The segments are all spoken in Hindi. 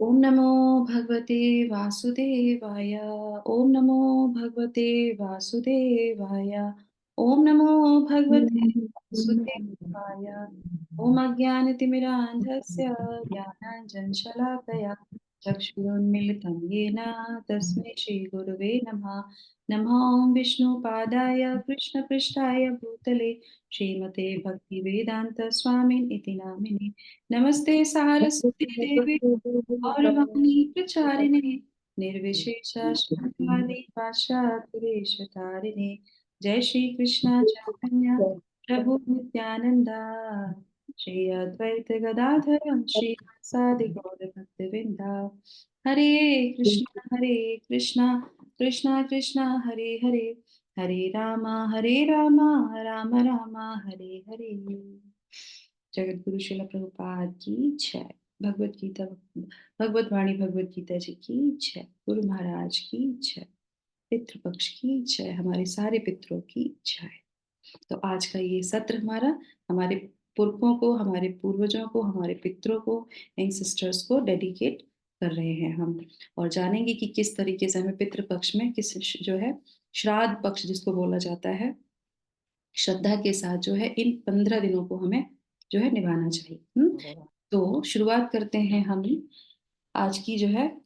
ओम नमो भगवते वासुदेवाय। ओम नमो भगवते वासुदेवाय। ओम नमो भगवते वासुदेवाय। ओम अज्ञानतिमिरान्धस्य ज्ञानाञ्जनशलाकया चक्षुरुन्मीलितं येन तस्मै श्रीगुरुवे नमः। नमो विष्णुपादाय कृष्णपृष्ठाय भूतले श्रीमते भक्तिवेदान्त स्वामिन् इति नामिने। नमस्ते सारस्वती देवी गौरवाणी प्रचारिणे निर्विशेष शून्यवादी पाश्चात्य जय श्री कृष्ण चैतन्य प्रभु नित्यानंदा श्री अद्वैत गदाधर श्री सादि गौर भक्तवृंदा। हरे कृष्णा कृष्णा कृष्णा हरे हरे हरे रामा राम राम हरे हरे। जगत गुरु शिल प्रभुपाद की जय। भगवत गीता भगवत वाणी भगवत गीता जी की जय। गुरु महाराज की जय। पितृपक्ष की जय। हमारे सारे पितरों की जय। तो आज का ये सत्र हमारा हमारे पुरखों को, हमारे पूर्वजों को, हमारे पितरों को, एंसेस्टर्स को डेडिकेट कर रहे हैं हम। और जानेंगे कि किस तरीके से हमें पितृपक्ष में किस जो है श्राद्ध पक्ष जिसको बोला जाता है, श्रद्धा के साथ जो है इन 15 दिनों को हमें जो है निभाना चाहिए। तो शुरुआत करते हैं हम आज की जो है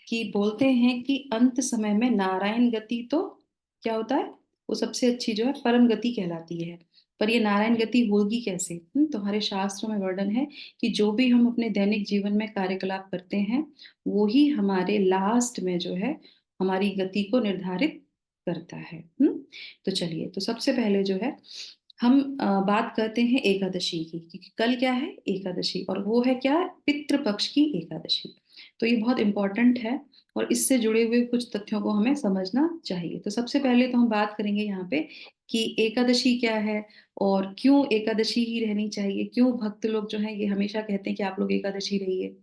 कि बोलते हैं कि अंत समय में नारायण गति तो क्या होता है, वो सबसे अच्छी जो है परम गति कहलाती है। पर ये नारायण गति होगी कैसे? तो हमारे शास्त्रों में वर्णन है कि जो भी हम अपने दैनिक जीवन में कार्यकलाप करते हैं वो ही हमारे लास्ट में जो है हमारी गति को निर्धारित करता है। तो चलिए, तो सबसे पहले जो है हम बात करते हैं एकादशी की, क्योंकि कल क्या है? एकादशी। और वो है क्या? पितृपक्ष की एकादशी। तो ये बहुत इंपॉर्टेंट है और इससे जुड़े हुए कुछ तथ्यों को हमें समझना चाहिए। तो सबसे पहले तो हम बात करेंगे यहाँ पे कि एकादशी क्या है और क्यों एकादशी ही रहनी चाहिए, क्यों भक्त लोग जो हैं ये हमेशा कहते हैं कि आप लोग एकादशी रहिए।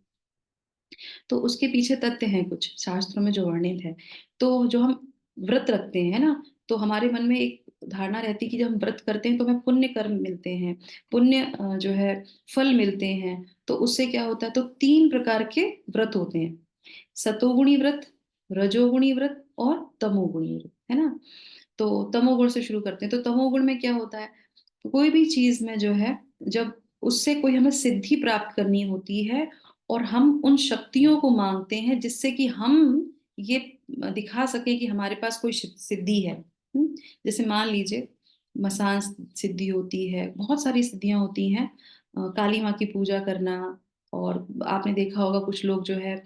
तो उसके पीछे तथ्य हैं कुछ शास्त्रों में जो वर्णित है। तो जो हम व्रत रखते हैं ना, तो हमारे मन में एक धारणा रहती है कि जब हम व्रत करते हैं तो हमें पुण्य कर्म मिलते हैं, पुण्य जो है फल मिलते हैं। तो उससे क्या होता है? तो 3 प्रकार के व्रत होते हैं, सतोगुणी व्रत, रजोगुणी व्रत और तमोगुणी व्रत, है ना। तो तमोगुण से शुरू करते हैं। तो तमोगुण में क्या होता है? कोई भी चीज में जो है जब उससे कोई हमें सिद्धि प्राप्त करनी होती है और हम उन शक्तियों को मांगते हैं जिससे कि हम ये दिखा सके कि हमारे पास कोई सिद्धि है। जैसे मान लीजिए मसान सिद्धि होती है, बहुत सारी सिद्धियां होती हैं। काली माँ की पूजा करना, और आपने देखा होगा कुछ लोग जो है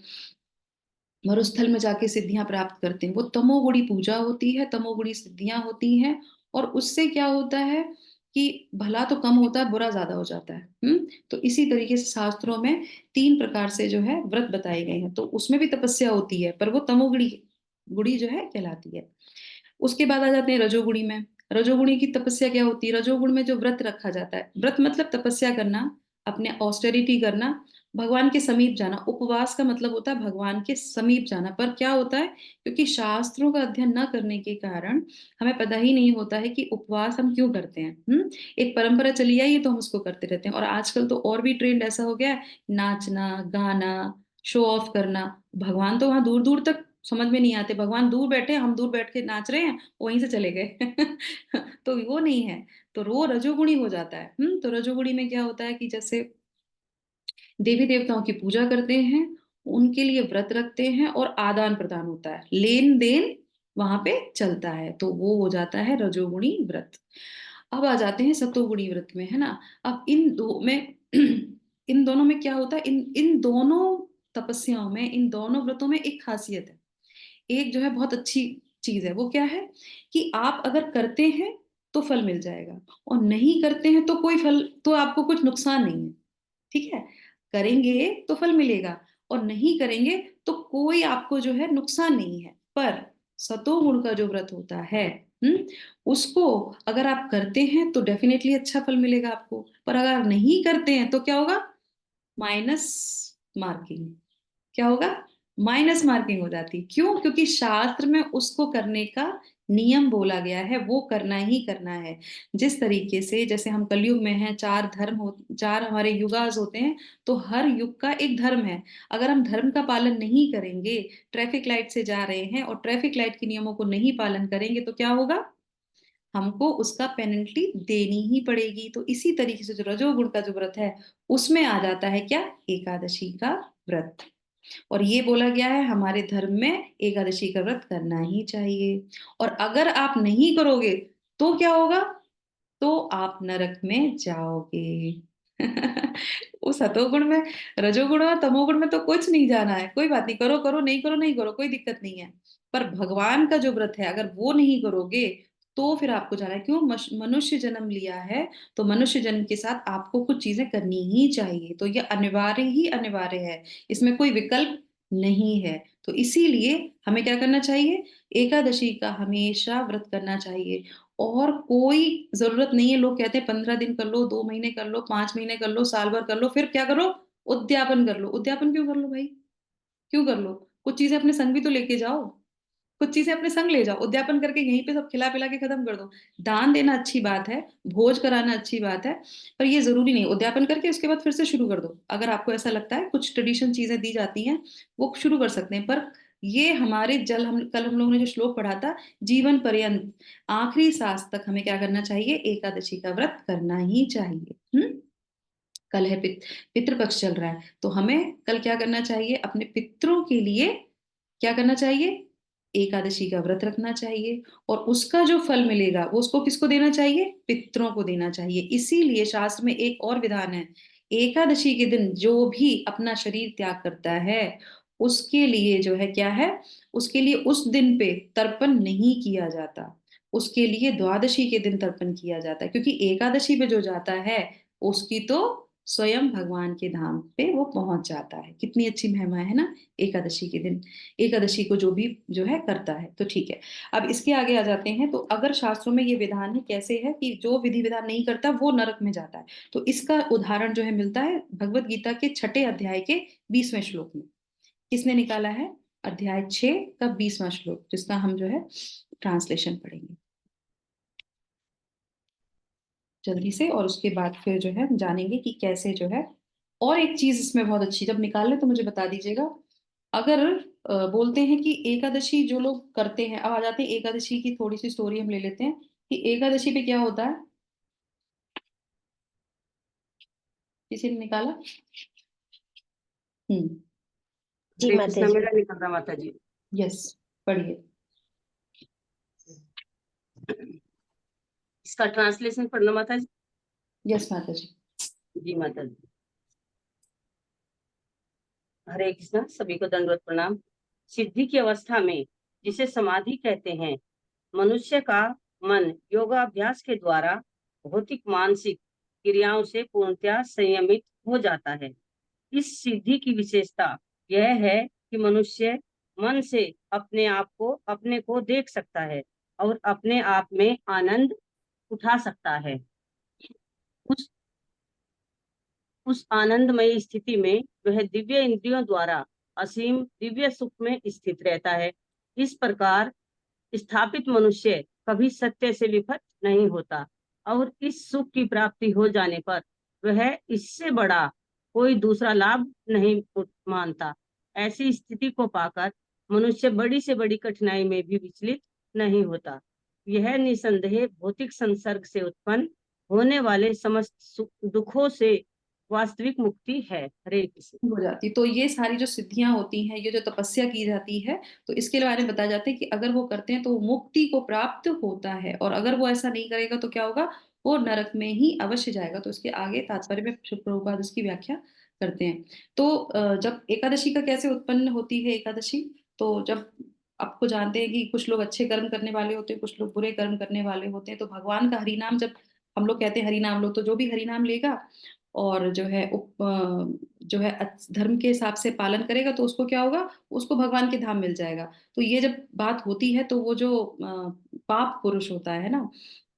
मरुस्थल में जाके सिद्धियां प्राप्त करते हैं, वो तमोगुणी पूजा होती है, तमोगुणी सिद्धियां होती हैं। और उससे क्या होता है कि भला तो कम होता है, बुरा ज्यादा हो जाता है। तो इसी तरीके से शास्त्रों में 3 प्रकार से जो है व्रत बताए गए हैं। तो उसमें भी तपस्या होती है, पर वो तमोगुणी गुड़ी जो है कहलाती है। उसके बाद आ जाते हैं रजोगुणी में। रजोगुणी की तपस्या क्या होती है? रजोगुण में जो व्रत रखा जाता है, व्रत मतलब तपस्या करना, अपने ऑस्टेरिटी करना, भगवान के समीप जाना। उपवास का मतलब होता है भगवान के समीप जाना। पर क्या होता है, क्योंकि शास्त्रों का अध्ययन न करने के कारण हमें पता ही नहीं होता है कि उपवास हम क्यों करते हैं। एक परंपरा चली आई है तो हम उसको करते रहते हैं। और आजकल तो और भी ट्रेंड ऐसा हो गया है, नाचना गाना, शो ऑफ करना। भगवान तो वहां दूर दूर तक समझ में नहीं आते, भगवान दूर बैठे, हम दूर बैठ के नाच रहे हैं, वहीं से चले गए। तो वो नहीं है। तो वो रजोगुणी हो जाता है। तो रजोगुणी में क्या होता है कि जैसे देवी देवताओं की पूजा करते हैं, उनके लिए व्रत रखते हैं और आदान प्रदान होता है, लेन देन वहां पे चलता है, तो वो हो जाता है रजोगुणी व्रत। अब आ जाते हैं सतोगुणी व्रत में, है ना। अब इन दो में इन दोनों में क्या होता है, इन इन दोनों तपस्याओं में, इन दोनों व्रतों में एक खासियत है। एक जो है बहुत अच्छी चीज है, वो क्या है कि आप अगर करते हैं तो फल मिल जाएगा, और नहीं करते हैं तो कोई फल, तो आपको कुछ नुकसान नहीं है। ठीक है, करेंगे तो फल मिलेगा और नहीं करेंगे तो कोई आपको जो है नुकसान नहीं है। पर सतोगुण का जो व्रत होता है, उसको अगर आप करते हैं तो डेफिनेटली अच्छा फल मिलेगा आपको, पर अगर नहीं करते हैं तो क्या होगा? Minus marking. क्या होगा? माइनस मार्किंग हो जाती। क्यों? क्योंकि शास्त्र में उसको करने का नियम बोला गया है, वो करना ही करना है। जिस तरीके से, जैसे हम कलयुग में हैं, चार हमारे युगास होते हैं, तो हर युग का एक धर्म है। अगर हम धर्म का पालन नहीं करेंगे, ट्रैफिक लाइट से जा रहे हैं और ट्रैफिक लाइट के नियमों को नहीं पालन करेंगे, तो क्या होगा? हमको उसका पेनल्टी देनी ही पड़ेगी। तो इसी तरीके से जो रजोगुण का जो व्रत है, उसमें आ जाता है क्या? एकादशी का व्रत। और ये बोला गया है हमारे धर्म में, एकादशी का व्रत करना ही चाहिए। और अगर आप नहीं करोगे तो क्या होगा? तो आप नरक में जाओगे। उस सतोगुण में, रजोगुण और तमोगुण में तो कुछ नहीं जाना है। कोई बात नहीं, करो करो, नहीं करो नहीं करो, कोई दिक्कत नहीं है। पर भगवान का जो व्रत है, अगर वो नहीं करोगे तो फिर आपको जाना है। क्यों? मनुष्य जन्म लिया है, तो मनुष्य जन्म के साथ आपको कुछ चीजें करनी ही चाहिए। तो ये अनिवार्य ही अनिवार्य है, इसमें कोई विकल्प नहीं है। तो इसीलिए हमें क्या करना चाहिए? एकादशी का हमेशा व्रत करना चाहिए। और कोई जरूरत नहीं है, लोग कहते हैं 15 दिन कर लो, 2 महीने कर लो, 5 महीने कर लो, साल भर कर लो, फिर क्या करो? उद्यापन कर लो। उद्यापन क्यों कर लो भाई? क्यों कर लो? कुछ चीजें अपने संग भी तो लेके जाओ। कुछ चीजें अपने संग ले जाओ, उद्यापन करके यहीं पे सब खिला पिला के खत्म कर दो। दान देना अच्छी बात है, भोज कराना अच्छी बात है, पर ये जरूरी नहीं उद्यापन करके उसके बाद फिर से शुरू कर दो। अगर आपको ऐसा लगता है, कुछ ट्रेडिशन चीजें दी जाती हैं, वो शुरू कर सकते हैं। पर ये हमारे जल, हम कल हम लोगों ने जो श्लोक पढ़ा था, जीवन पर्यंत आखिरी सांस तक हमें क्या करना चाहिए? एकादशी का व्रत करना ही चाहिए। कल है पितृपक्ष चल रहा है, तो हमें कल क्या करना चाहिए? अपने पितरों के लिए क्या करना चाहिए? एकादशी का व्रत रखना चाहिए। और उसका जो फल मिलेगा, वो उसको किसको देना चाहिए? पितरों को देना चाहिए। इसीलिए शास्त्र में एक और विधान है, एकादशी के दिन जो भी अपना शरीर त्याग करता है, उसके लिए जो है क्या है? उसके लिए उस दिन पे तर्पण नहीं किया जाता, उसके लिए द्वादशी के दिन तर्पण किया जाता है। क्योंकि एकादशी पे जो जाता है, उसकी तो स्वयं भगवान के धाम पे वो पहुंच जाता है। कितनी अच्छी महिमा है ना एकादशी के दिन, एकादशी को जो भी जो है करता है। तो ठीक है, अब इसके आगे आ जाते हैं। तो अगर शास्त्रों में ये विधान है, कैसे है कि जो विधि विधान नहीं करता वो नरक में जाता है। तो इसका उदाहरण जो है मिलता है भगवत गीता के 6 अध्याय के 20वें श्लोक में। किसने निकाला है? अध्याय 6 का 20वां श्लोक, जिसका हम जो है ट्रांसलेशन पढ़ेंगे जल्दी से, और उसके बाद फिर जो है हम जानेंगे कि कैसे जो है। और एक चीज इसमें बहुत अच्छी, जब निकाल ले तो मुझे बता दीजिएगा। अगर बोलते हैं कि एकादशी जो लोग करते हैं, अब आ जाते हैं एकादशी की थोड़ी सी स्टोरी हम ले लेते हैं कि एकादशी पे क्या होता है। किसी ने निकाला? हम्म। जी हरे माता कृष्णा, जी। मेरा निकल रहा माता जी। यस, पढ़िए। इसका ट्रांसलेशन पढ़ना माता जी। यस माता जी। जी माता जी। हरे कृष्णा, सभी को दंडवत प्रणाम। सिद्धि की अवस्था में, जिसे समाधि कहते हैं, मनुष्य का मन योगाभ्यास के द्वारा भौतिक मानसिक क्रियाओं से पूर्णतया संयमित हो जाता है। इस सिद्धि की विशेषता यह है कि मनुष्य मन से अपने को देख सकता है और अपने आप में आनंद उठा सकता है। उस उस आनंदमयी स्थिति में वह दिव्य इंद्रियों द्वारा असीम दिव्य सुख में स्थित रहता है। इस प्रकार स्थापित मनुष्य कभी सत्य से विफल नहीं होता और इस सुख की प्राप्ति हो जाने पर वह इससे बड़ा कोई दूसरा लाभ नहीं मानता। ऐसी स्थिति को पाकर मनुष्य बड़ी से बड़ी कठिनाई में भी विचलित नहीं होता। यह निसंदेह भौतिक संसर्ग से उत्पन्न होने वाले समस्त दुखों से वास्तविक मुक्ति है। हरे कृष्ण। हो जाती। तो ये सारी जो सिद्धियां होती हैं, ये जो तपस्या की जाती है, तो इसके बारे में बताया जाता है कि अगर वो करते हैं तो वो मुक्ति को प्राप्त होता है, और अगर वो ऐसा नहीं करेगा तो क्या होगा? वो नरक में ही अवश्य जाएगा। तो इसके आगे तात्पर्य में शिल प्रभुपाद उसकी व्याख्या करते हैं। तो जब एकादशी का कैसे उत्पन्न होती है एकादशी, तो जब आपको जानते हैं कि कुछ लोग अच्छे कर्म करने वाले होते हैं, कुछ लोग बुरे कर्म करने वाले होते हैं, तो भगवान का हरिनाम जब हम लोग कहते हैं हरिनाम लो, तो जो भी हरिनाम लेगा और जो है जो है धर्म के हिसाब से पालन करेगा, तो उसको क्या होगा? उसको भगवान के धाम मिल जाएगा। तो ये जब बात होती है, तो वो जो पाप पुरुष होता है ना,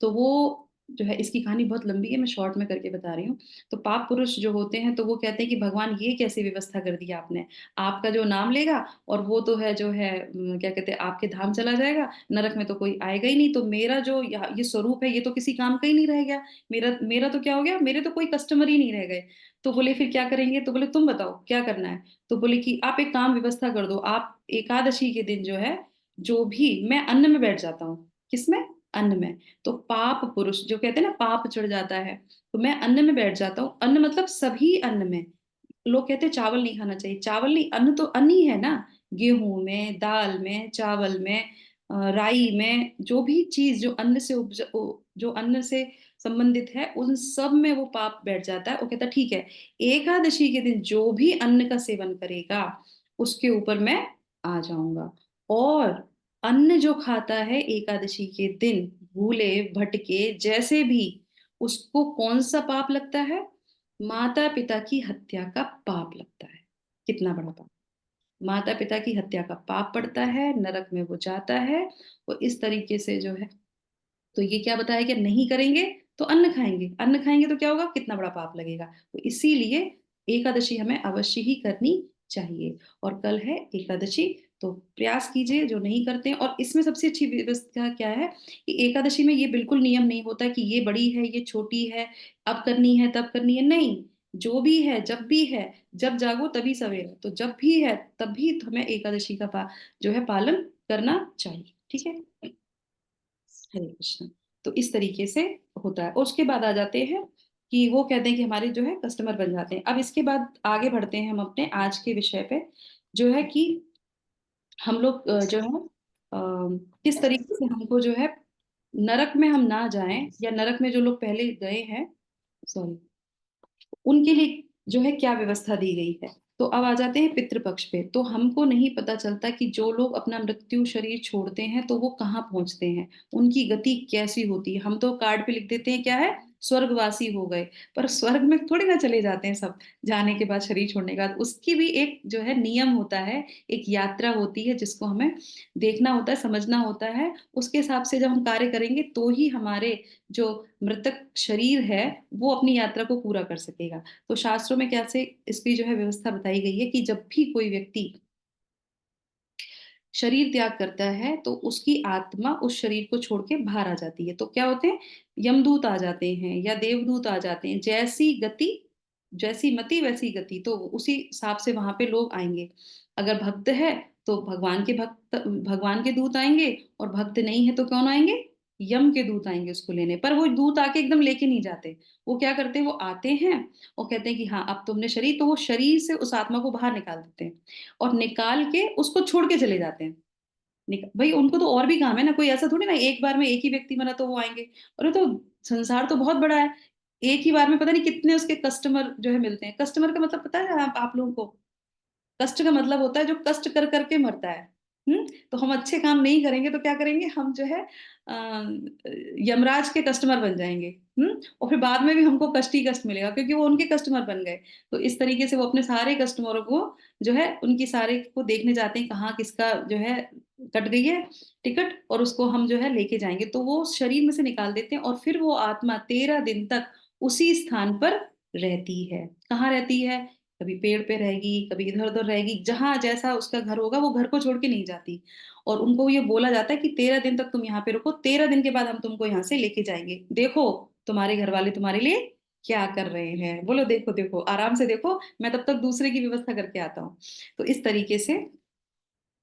तो वो जो है, इसकी कहानी बहुत लंबी है, मैं शॉर्ट में करके बता रही हूँ। तो पाप पुरुष जो होते हैं, तो वो कहते हैं कि भगवान ये कैसी व्यवस्था कर दी आपने? आपका जो नाम लेगा और वो तो है जो है क्या कहते हैं, आपके धाम चला जाएगा, नरक में तो कोई आएगा ही नहीं, तो मेरा जो ये स्वरूप है, ये तो किसी काम का ही नहीं रह गया। मेरा मेरा तो क्या हो गया? मेरे तो कोई कस्टमर ही नहीं रह गए। तो बोले फिर क्या करेंगे? तो बोले तुम बताओ क्या करना है? तो बोले कि आप एक काम व्यवस्था कर दो, आप एकादशी के दिन जो है, जो भी मैं अन्न में बैठ जाता हूँ। किसमें? अन्न में। तो पाप पुरुष जो कहते हैं ना, पाप चढ़ जाता है, तो मैं अन्न में बैठ जाता हूँ। अन्न मतलब सभी अन्न में। लोग कहते हैं चावल नहीं खाना चाहिए, चावल नहीं, अन्न तो अन्न ही है ना। गेहूं में, दाल में, चावल में, राई में, जो भी चीज जो अन्न से जो अन्न से संबंधित है, उन सब में वो पाप बैठ जाता है। वो कहता है ठीक है, एकादशी के दिन जो भी अन्न का सेवन करेगा, उसके ऊपर मैं आ जाऊंगा। और अन्न जो खाता है एकादशी के दिन, भूले भटके जैसे भी, उसको कौन सा पाप लगता है? माता पिता की हत्या का पाप लगता है। कितना बड़ा पाप! माता पिता की हत्या का पाप पड़ता है, नरक में वो जाता है। और इस तरीके से जो है, तो ये क्या बताया कि नहीं करेंगे तो अन्न खाएंगे, अन्न खाएंगे तो क्या होगा? कितना बड़ा पाप लगेगा। तो इसीलिए एकादशी हमें अवश्य ही करनी चाहिए। और कल है एकादशी, तो प्रयास कीजिए जो नहीं करते हैं। और इसमें सबसे अच्छी व्यवस्था क्या है कि एकादशी में ये बिल्कुल नियम नहीं होता कि ये बड़ी है, ये छोटी है, अब करनी है तब करनी है, नहीं। जो भी है, जब भी है, जब जागो तभी सवेरा, तो जब भी है तब भी हमें एकादशी का जो है पालन करना चाहिए। ठीक है। हरे कृष्ण। तो इस तरीके से होता है। और उसके बाद आ जाते हैं कि वो कहते हैं कि हमारे जो है कस्टमर बन जाते हैं। अब इसके बाद आगे बढ़ते हैं हम अपने आज के विषय पे, जो है कि हम लोग जो है किस तरीके से हमको जो है नरक में हम ना जाएं, या नरक में जो लोग पहले गए हैं, सॉरी, उनके लिए जो है क्या व्यवस्था दी गई है। तो अब आ जाते हैं पितृपक्ष पे। तो हमको नहीं पता चलता कि जो लोग अपना मृत्यु शरीर छोड़ते हैं तो वो कहाँ पहुंचते हैं, उनकी गति कैसी होती है। हम तो कार्ड पे लिख देते हैं क्या है, स्वर्गवासी हो गए। पर स्वर्ग में थोड़ी ना चले जाते हैं सब, जाने के बाद, शरीर छोड़ने के बाद उसकी भी एक जो है नियम होता है, एक यात्रा होती है जिसको हमें देखना होता है, समझना होता है। उसके हिसाब से जब हम कार्य करेंगे तो ही हमारे जो मृतक शरीर है वो अपनी यात्रा को पूरा कर सकेगा। तो शास्त्रों में कैसे इसकी जो है व्यवस्था बताई गई है कि जब भी कोई व्यक्ति शरीर त्याग करता है तो उसकी आत्मा उस शरीर को छोड़ के बाहर आ जाती है। तो क्या होते हैं? यमदूत आ जाते हैं या देवदूत आ जाते हैं। जैसी गति, जैसी मति वैसी गति, तो उसी हिसाब से वहां पे लोग आएंगे। अगर भक्त है तो भगवान के दूत आएंगे, और भक्त नहीं है तो कौन आएंगे? यम के दूत आएंगे उसको लेने। पर वो दूत आके एकदम लेके नहीं जाते। वो क्या करते हैं? वो आते हैं और कहते हैं कि हाँ अब तुमने शरीर, तो वो शरीर से उस आत्मा को बाहर निकाल देते हैं और निकाल के उसको छोड़ के चले जाते हैं। भाई उनको तो और भी काम है ना, कोई ऐसा थोड़ी ना एक बार में एक ही व्यक्ति मरा तो वो आएंगे। अरे तो संसार तो बहुत बड़ा है, एक ही बार में पता नहीं कितने उसके कस्टमर जो है मिलते हैं। कस्टमर का मतलब पता है आप लोगों को? कष्ट का मतलब होता है जो कष्ट कर करके मरता है। तो हम अच्छे काम नहीं करेंगे तो क्या करेंगे हम? जो है अ, यमराज के कस्टमर बन जाएंगे। और फिर बाद में भी हमको कष्ट ही कष्ट मिलेगा, क्योंकि वो उनके कस्टमर बन गए। तो इस तरीके से वो अपने सारे कस्टमरों को जो है, उनकी सारे को देखने जाते हैं कहाँ किसका जो है कट गई है टिकट, और उसको हम जो है लेके जाएंगे। तो वो शरीर में से निकाल देते हैं और फिर वो आत्मा 13 दिन तक उसी स्थान पर रहती है। कहाँ रहती है? कभी पेड़ पे रहेगी, कभी इधर उधर रहेगी, जहां जैसा उसका घर होगा वो घर को छोड़ के नहीं जाती। और उनको ये बोला जाता है कि 13 दिन तक तुम यहाँ पे रुको, 13 दिन के बाद हम तुमको यहाँ से लेके जाएंगे। देखो तुम्हारे घर वाले तुम्हारे लिए क्या कर रहे हैं, बोलो देखो देखो, आराम से देखो, मैं तब तक दूसरे की व्यवस्था करके आता हूँ। तो इस तरीके से।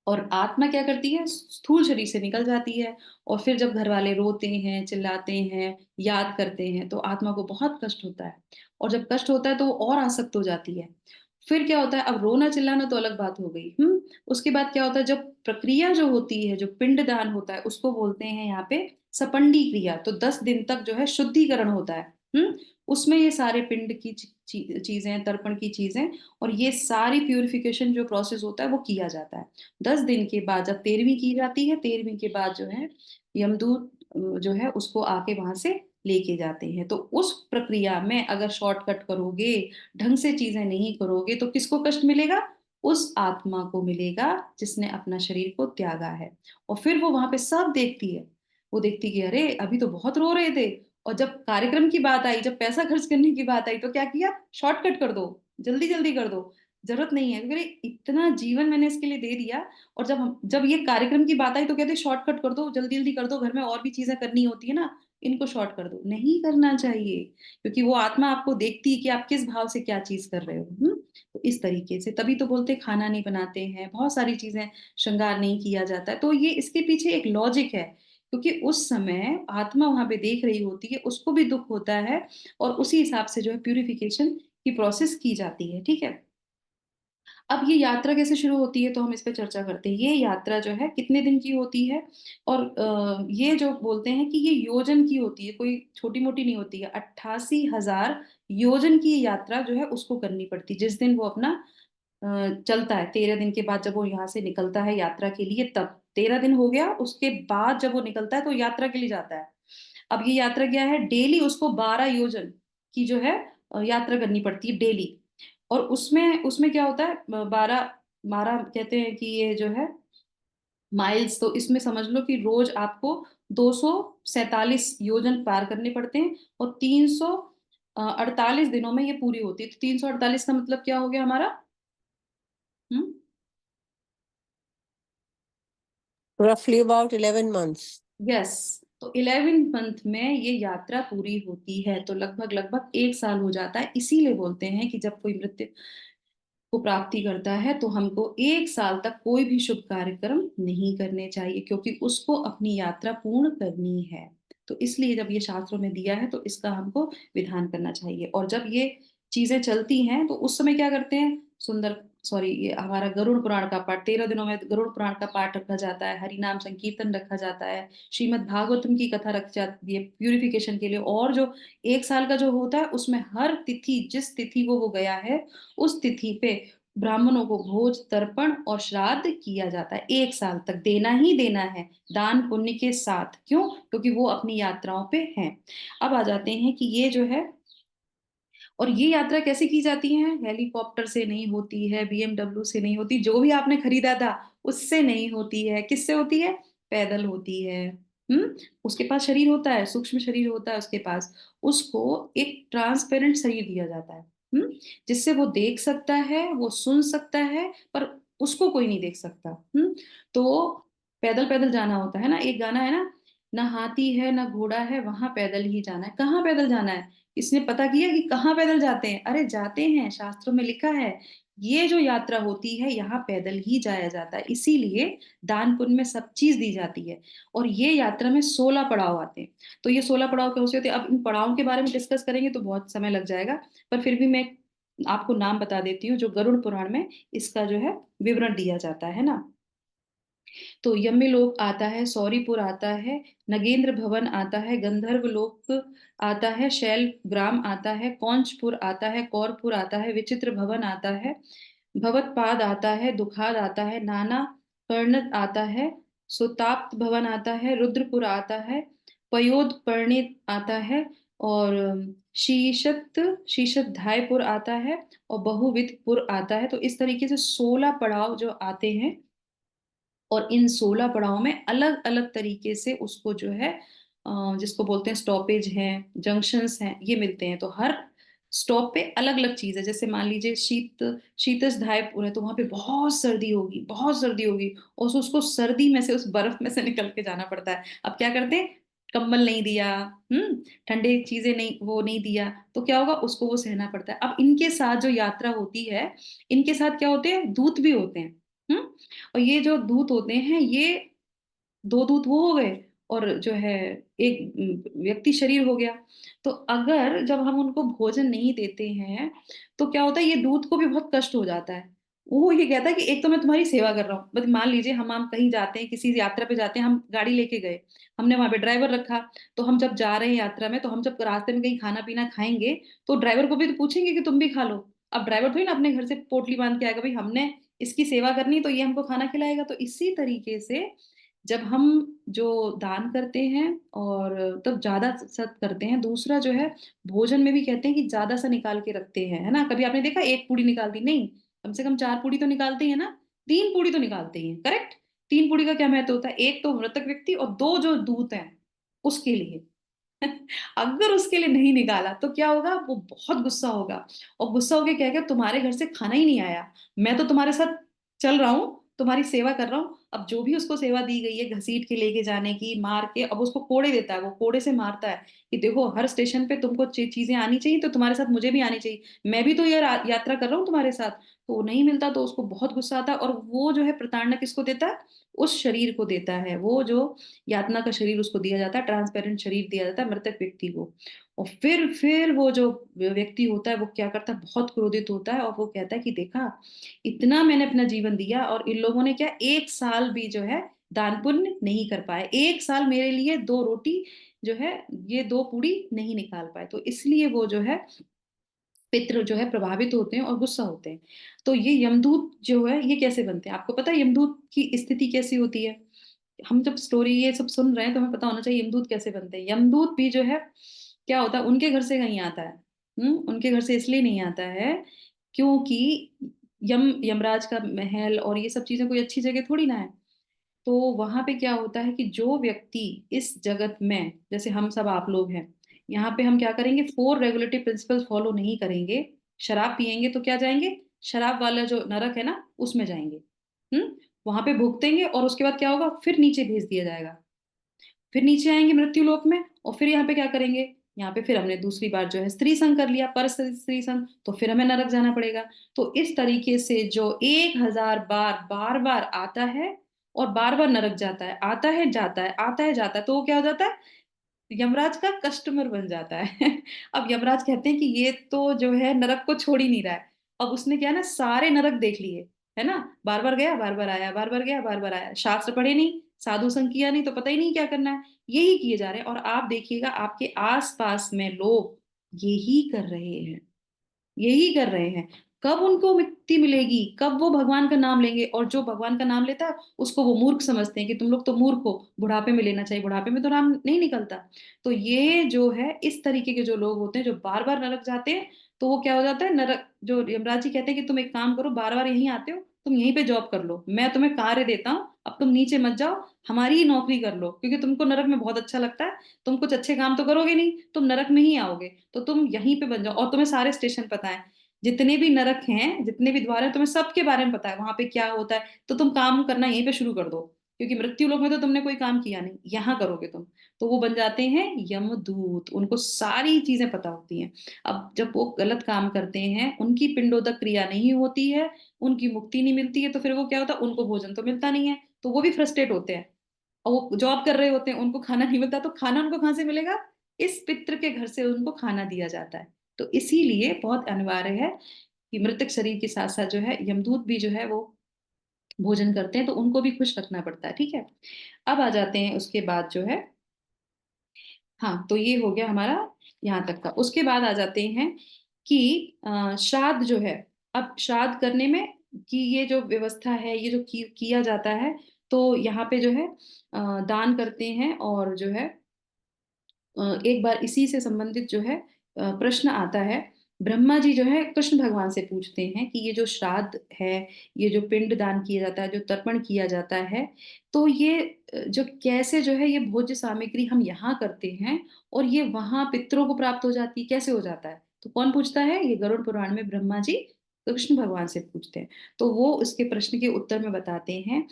और आत्मा क्या करती है? स्थूल शरीर से निकल जाती है। और फिर जब घर वाले रोते हैं, चिल्लाते हैं, याद करते हैं, तो आत्मा को बहुत कष्ट होता है। और जब कष्ट होता है तो वो और आसक्त हो जाती है। फिर क्या होता है? अब रोना चिल्लाना तो अलग बात हो गई। उसके बाद क्या होता है? जब प्रक्रिया जो होती है, जो पिंडदान होता है, उसको बोलते हैं यहाँ पे सपंडी क्रिया। तो 10 दिन तक जो है शुद्धिकरण होता है। उसमें ये सारे पिंड की चीजें, तर्पण की चीजें, और ये सारी प्यूरिफिकेशन जो प्रोसेस होता है वो किया जाता है। 10 दिन के बाद जब 13वीं की जाती है, 13वीं के बाद जो है यमदूत जो है उसको आके वहां से लेके जाते हैं। तो उस प्रक्रिया में अगर शॉर्टकट करोगे, ढंग से चीजें नहीं करोगे, तो किसको कष्ट मिलेगा? उस आत्मा को मिलेगा जिसने अपना शरीर को त्यागा है। और फिर वो वहां पे सब देखती है। वो देखती कि अरे अभी तो बहुत रो रहे थे, और जब कार्यक्रम की बात आई, जब पैसा खर्च करने की बात आई, तो क्या किया, शॉर्टकट कर दो, जल्दी जल्दी कर दो, जरूरत नहीं है, क्योंकि इतना जीवन मैंने इसके लिए दे दिया। और जब ये कार्यक्रम की बात आई तो कहते शॉर्टकट कर दो, जल्दी जल्दी कर दो, घर में और भी चीजें करनी होती है ना, इनको शॉर्ट कर दो। नहीं करना चाहिए, क्योंकि वो आत्मा आपको देखती है कि आप किस भाव से क्या चीज कर रहे हो। तो इस तरीके से तभी तो बोलते खाना नहीं बनाते हैं, बहुत सारी चीजें, श्रृंगार नहीं किया जाता है। तो ये इसके पीछे एक लॉजिक है, क्योंकि उस समय आत्मा वहां पे देख रही होती है, उसको भी दुख होता है, और उसी हिसाब से जो है प्यूरिफिकेशन की प्रोसेस की जाती है। ठीक है। अब ये यात्रा कैसे शुरू होती है, तो हम इस पे चर्चा करते हैं। ये यात्रा जो है कितने दिन की होती है, और ये जो बोलते हैं कि ये योजन की होती है, कोई छोटी मोटी नहीं होती है। 88,000 योजन की यात्रा जो है उसको करनी पड़ती है, जिस दिन वो अपना चलता है। 13 दिन के बाद जब वो यहाँ से निकलता है यात्रा के लिए, तब 13 दिन हो गया, उसके बाद जब वो निकलता है तो यात्रा के लिए जाता है। अब ये यात्रा क्या है, डेली उसको 12 योजन की जो है यात्रा करनी पड़ती है डेली। और उसमें उसमें क्या होता है, 12 12 कहते हैं कि ये जो है माइल्स, तो इसमें समझ लो कि रोज आपको 247 योजन पार करने पड़ते हैं, और 348 दिनों में ये पूरी होती है। तो 348 का मतलब क्या हो गया हमारा? हम्म। roughly about 11 months. यस। तो 11 मंथ में ये यात्रा पूरी होती है, तो लगभग लगभग 1 साल हो जाता है। इसीलिए बोलते हैं कि जब कोई मृत्यु को प्राप्ति करता है तो हमको 1 साल तक कोई भी शुभ कार्यक्रम नहीं करने चाहिए, क्योंकि उसको अपनी यात्रा पूर्ण करनी है। तो इसलिए जब ये शास्त्रों में दिया है तो इसका हमको विधान करना चाहिए। और जब ये चीजें चलती हैं तो उस समय क्या करते हैं, सुंदर सॉरी ये हमारा गरुड़ पुराण का पाठ, 13 दिनों में गरुड़ पुराण का पाठ रखा जाता है, हरि नाम संकीर्तन रखा जाता है, श्रीमद् भागवतम की कथा रखी जाती है प्यूरिफिकेशन के लिए। और जो 1 साल का जो होता है उसमें हर तिथि, जिस तिथि को वो गया है उस तिथि पे ब्राह्मणों को भोज तर्पण और श्राद्ध किया जाता है। 1 साल तक देना ही देना है, दान पुण्य के साथ। क्यों? क्योंकि वो अपनी यात्राओं पे हैं। अब आ जाते हैं कि ये जो है, और ये यात्रा कैसे की जाती है, हेलीकॉप्टर से नहीं होती है, बीएमडब्ल्यू से नहीं होती, जो भी आपने खरीदा था उससे नहीं होती है। किससे होती है? पैदल होती है। हम्म। उसके पास शरीर होता है, सूक्ष्म शरीर होता है उसके पास, उसको एक ट्रांसपेरेंट शरीर दिया जाता है। हम्म। जिससे वो देख सकता है, वो सुन सकता है, पर उसको कोई नहीं देख सकता। तो पैदल पैदल जाना होता है ना, एक गाना है ना, ना हाथी है ना घोड़ा है, वहां पैदल ही जाना है। कहाँ पैदल जाना है? इसने पता किया कि कहाँ पैदल जाते हैं? अरे जाते हैं, शास्त्रों में लिखा है, ये जो यात्रा होती है यहाँ पैदल ही जाया जाता है। इसीलिए दान पुण्य में सब चीज दी जाती है। और ये यात्रा में 16 पड़ाव आते हैं। तो ये 16 पड़ाव कौन से होते हैं? अब इन पड़ावों के बारे में डिस्कस करेंगे तो बहुत समय लग जाएगा, पर फिर भी मैं आपको नाम बता देती हूँ जो गरुड़ पुराण में इसका जो है विवरण दिया जाता है ना। तो यम्यलोक आता है, सौरीपुर आता है, नगेंद्र भवन आता है, गंधर्व लोक आता है, शैल ग्राम आता है, कौंचपुर आता है, कौरपुर आता है, विचित्र भवन आता है, भवतपाद आता है, दुखाद आता है, नाना कर्ण आता है, सुताप्त भवन आता है, रुद्रपुर आता है, पयोद पर्णित आता है, और शीशत धायपुर आता है, और बहुविधपुर आता है। तो इस तरीके से 16 पड़ाव जो आते हैं, और इन 16 पड़ावों में अलग अलग तरीके से उसको जो है जिसको बोलते हैं स्टॉपेज हैं, जंक्शंस हैं, ये मिलते हैं। तो हर स्टॉप पे अलग अलग चीज है। जैसे मान लीजिए शीतसधायपुर है, तो वहां पे बहुत सर्दी होगी, बहुत सर्दी होगी, और उसको सर्दी में से, उस बर्फ में से निकल के जाना पड़ता है। अब क्या करते हैं, कंबल नहीं दिया, ठंडे चीजें नहीं, वो नहीं दिया, तो क्या होगा, उसको वो सहना पड़ता है। अब इनके साथ जो यात्रा होती है, इनके साथ क्या होते हैं, दूत भी होते हैं। हम्म। और ये जो दूत होते हैं, ये 2 दूत वो हो गए, और जो है एक व्यक्ति शरीर हो गया। तो अगर जब हम उनको भोजन नहीं देते हैं तो क्या होता है, ये दूत को भी बहुत कष्ट हो जाता है। वो ये कहता है कि एक तो मैं तुम्हारी सेवा कर रहा हूँ, बस मान लीजिए हम कहीं जाते हैं, किसी यात्रा पे जाते हैं, हम गाड़ी लेके गए, हमने वहां पे ड्राइवर रखा, तो हम जब जा रहे हैं यात्रा में, तो हम जब रास्ते में कहीं खाना पीना खाएंगे तो ड्राइवर को भी तो पूछेंगे कि तुम भी खा लो। अब ड्राइवर थोड़ी ना अपने घर से पोटली बांध के आएगा, भाई हमने इसकी सेवा करनी तो ये हमको खाना खिलाएगा। तो इसी तरीके से जब हम जो दान करते हैं और तब ज्यादा सत करते हैं, दूसरा जो है भोजन में भी कहते हैं कि ज्यादा सा निकाल के रखते हैं, है ना। कभी आपने देखा एक पूड़ी निकाल दी? नहीं, कम से कम 4 पूड़ी तो निकालते ही है ना, 3 पूड़ी तो निकालते ही हैं, करेक्ट। 3 पूड़ी का क्या महत्व होता है, एक तो मृतक व्यक्ति और 2 जो दूत हैं उसके लिए। अगर उसके लिए नहीं निकाला तो क्या होगा, वो बहुत गुस्सा होगा और गुस्सा होके कहेगा तुम्हारे घर से खाना ही नहीं आया, मैं तो तुम्हारे साथ चल रहा हूँ, तुम्हारी सेवा कर रहा हूँ। अब जो भी उसको सेवा दी गई है घसीट के लेके जाने की, मार के, अब उसको कोड़े देता है, वो कोड़े से मारता है कि देखो हर स्टेशन पे तुमको चीजें आनी चाहिए, तो तुम्हारे साथ मुझे भी आनी चाहिए, मैं भी तो ये यात्रा कर रहा हूँ तुम्हारे साथ। तो वो नहीं मिलता तो उसको बहुत गुस्सा आता है, और वो जो है प्रताड़ना किसको देता है, उस शरीर को देता है, वो जो यातना का शरीर उसको दिया जाता है, ट्रांसपेरेंट शरीर दिया जाता है मृतक व्यक्ति को। और फिर वो जो व्यक्ति होता है वो क्या करता है, बहुत क्रोधित होता है और वो कहता है कि देखा, इतना मैंने अपना जीवन दिया और इन लोगों ने क्या, 1 साल भी जो है दान पुण्य नहीं कर पाए, 1 साल मेरे लिए 2 रोटी जो है, ये 2 पूड़ी नहीं निकाल पाए। तो इसलिए वो जो है पितृ जो है प्रभावित होते हैं और गुस्सा होते हैं। तो ये यमदूत जो है ये कैसे बनते हैं, आपको पता है यमदूत की स्थिति कैसी होती है? हम जब स्टोरी ये सब सुन रहे हैं तो हमें पता होना चाहिए यमदूत कैसे बनते हैं। यमदूत भी जो है क्या होता है, उनके घर से नहीं आता है। उनके घर से इसलिए नहीं आता है क्योंकि यमराज का महल और ये सब चीजें कोई अच्छी जगह थोड़ी ना है। तो वहां पे क्या होता है कि जो व्यक्ति इस जगत में, जैसे हम सब आप लोग हैं, यहाँ पे हम क्या करेंगे, 4 रेगुलेटरी प्रिंसिपल्स फॉलो नहीं करेंगे, शराब पियेंगे तो क्या जाएंगे, शराब वाला जो नरक है ना उसमें जाएंगे। हम्म वहां पे भुगतेंगे और उसके बाद क्या होगा, फिर नीचे भेज दिया जाएगा, फिर नीचे आएंगे मृत्यु लोक में, और फिर यहाँ पे क्या करेंगे, यहाँ पे फिर हमने दूसरी बार जो है स्त्री संग कर लिया, पर स्त्री संग, तो फिर हमें नरक जाना पड़ेगा। तो इस तरीके से जो 1000 बार बार बार आता है और बार बार नरक जाता है, आता है जाता है, आता है जाता है, तो वो क्या हो जाता है, यमराज का कस्टमर बन जाता है। अब यमराज कहते हैं कि ये तो जो है नरक को छोड़ ही नहीं रहा है। अब उसने क्या ना, सारे नरक देख लिए, है ना, बार बार गया बार बार आया, बार बार गया बार बार आया, शास्त्र पढ़े नहीं, साधु संग किया नहीं, तो पता ही नहीं क्या करना है, यही किए जा रहे हैं। और आप देखिएगा आपके आसपास में लोग यही कर रहे हैं, यही कर रहे हैं। कब उनको मुक्ति मिलेगी, कब वो भगवान का नाम लेंगे, और जो भगवान का नाम लेता है उसको वो मूर्ख समझते हैं कि तुम लोग तो मूर्ख हो, बुढ़ापे में लेना चाहिए, बुढ़ापे में तो नाम नहीं निकलता। तो ये जो है इस तरीके के जो लोग होते हैं जो बार बार नरक जाते हैं, तो वो क्या हो जाता है, नरक जो यमराज जी कहते हैं कि तुम एक काम करो, बार बार यहीं आते हो, तुम यहीं पे जॉब कर लो, मैं तुम्हें कार्य देता हूँ, अब तुम नीचे मत जाओ, हमारी ही नौकरी कर लो, क्योंकि तुमको नरक में बहुत अच्छा लगता है, तुम कुछ अच्छे काम तो करोगे नहीं, तुम नरक में ही आओगे, तो तुम यहीं पे बन जाओ, और तुम्हें सारे स्टेशन पता है, जितने भी नरक हैं, जितने भी द्वार हैं, तुम्हें सबके बारे में पता है वहां पे क्या होता है, तो तुम काम करना यहीं पे शुरू कर दो, क्योंकि मृत्यु लोक में तो तुमने कोई काम किया नहीं, यहाँ करोगे तुम। तो वो बन जाते हैं यमदूत, उनको सारी चीजें पता होती हैं। अब जब वो गलत काम करते हैं, उनकी पिंडोदक क्रिया नहीं होती है, उनकी मुक्ति नहीं मिलती है, तो फिर वो क्या होता है, उनको भोजन तो मिलता नहीं है, तो वो भी फ्रस्ट्रेट होते हैं, और वो जॉब कर रहे होते हैं, उनको खाना नहीं मिलता, तो खाना उनको कहाँ से मिलेगा, इस पितृ के घर से उनको खाना दिया जाता है। तो इसीलिए बहुत अनिवार्य है कि मृतक शरीर के साथ साथ जो है यमदूत भी जो है वो भोजन करते हैं, तो उनको भी खुश रखना पड़ता है, ठीक है। अब आ जाते हैं उसके बाद जो है, हाँ तो ये हो गया हमारा यहाँ तक का। उसके बाद आ जाते हैं कि श्राद्ध जो है, अब श्राद्ध करने में कि ये जो व्यवस्था है, ये जो किया जाता है, तो यहाँ पे जो है दान करते हैं, और जो है एक बार इसी से संबंधित जो है प्रश्न आता है। ब्रह्मा जी जो है कृष्ण भगवान से पूछते हैं कि ये जो श्राद्ध है, ये जो पिंड दान किया जाता है, जो तर्पण किया जाता है, तो ये जो कैसे जो है ये भोज्य सामग्री हम यहाँ करते हैं और ये वहां पितरों को प्राप्त हो जाती है, कैसे हो जाता है? तो कौन पूछता है? ये गरुड़ पुराण में ब्रह्मा जी कृष्ण भगवान से पूछते हैं। तो वो उसके प्रश्न के उत्तर में बताते हैं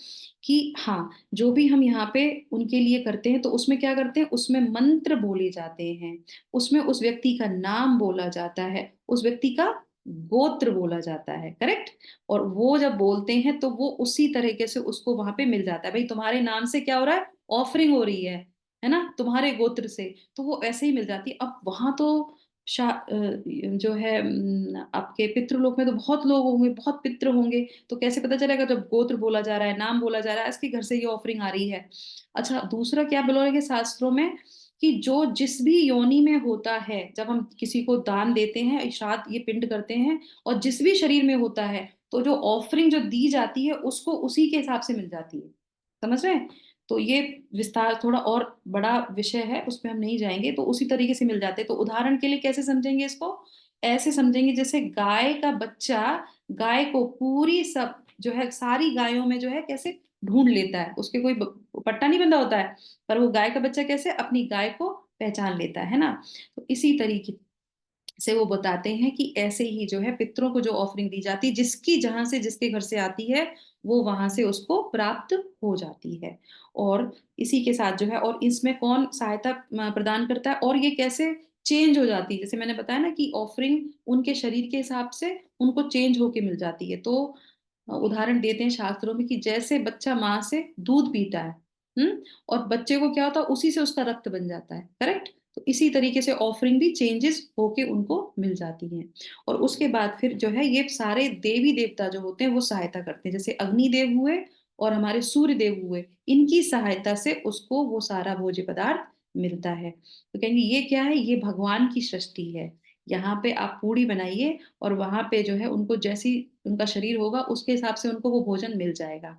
कि हाँ, जो भी हम यहाँ पे उनके लिए करते हैं, तो उसमें क्या करते हैं, उसमें मंत्र बोले जाते हैं, उसमें उस व्यक्ति का नाम बोला जाता है, उस व्यक्ति का गोत्र बोला जाता है, करेक्ट। और वो जब बोलते हैं तो वो उसी तरीके से उसको वहां पे मिल जाता है, भाई तुम्हारे नाम से क्या हो रहा है, ऑफरिंग हो रही है ना, तुम्हारे गोत्र से, तो वो ऐसे ही मिल जाती है। अब वहां तो जो है आपके पितृलोक में तो बहुत लोग होंगे, बहुत पितृ होंगे, तो कैसे पता चलेगा, जब गोत्र बोला जा रहा है, नाम बोला जा रहा है, इसके घर से ये ऑफरिंग आ रही है। अच्छा, दूसरा क्या बोलोगे शास्त्रों में, कि जो जिस भी योनि में होता है, जब हम किसी को दान देते हैं, श्राद्ध ये पिंड करते हैं, और जिस भी शरीर में होता है, तो जो ऑफरिंग जो दी जाती है उसको उसी के हिसाब से मिल जाती है। समझ रहे हैं? तो ये विस्तार थोड़ा और बड़ा विषय है, उसमें हम नहीं जाएंगे, तो उसी तरीके से मिल जाते हैं। तो उदाहरण के लिए कैसे समझेंगे इसको, ऐसे समझेंगे जैसे गाय का बच्चा गाय को पूरी सब जो है सारी गायों में जो है कैसे ढूंढ लेता है, उसके कोई पट्टा नहीं बंधा होता है, पर वो गाय का बच्चा कैसे अपनी गाय को पहचान लेता है ना। तो इसी तरीके से वो बताते हैं कि ऐसे ही जो है पितरों को जो ऑफरिंग दी जाती है, जिसकी जहां से जिसके घर से आती है वो वहां से उसको प्राप्त हो जाती है। और इसी के साथ जो है, और इसमें कौन सहायता प्रदान करता है और ये कैसे चेंज हो जाती है, जैसे मैंने बताया ना कि ऑफरिंग उनके शरीर के हिसाब से उनको चेंज होके मिल जाती है। तो उदाहरण देते हैं शास्त्रों में कि जैसे बच्चा माँ से दूध पीता है, और बच्चे को क्या होता है, उसी से उसका रक्त बन जाता है, करेक्ट। तो इसी तरीके से ऑफरिंग भी चेंजेस होके उनको मिल जाती हैं। और उसके बाद फिर जो है ये सारे देवी देवता जो होते हैं वो सहायता करते हैं, जैसे अग्निदेव हुए और हमारे सूर्य देव हुए, इनकी सहायता से उसको वो सारा भोज्य पदार्थ मिलता है। तो कहेंगे ये क्या है, ये भगवान की सृष्टि है। यहाँ पे आप पूड़ी बनाइए और वहां पे जो है उनको जैसी उनका शरीर होगा उसके हिसाब से उनको वो भोजन मिल जाएगा।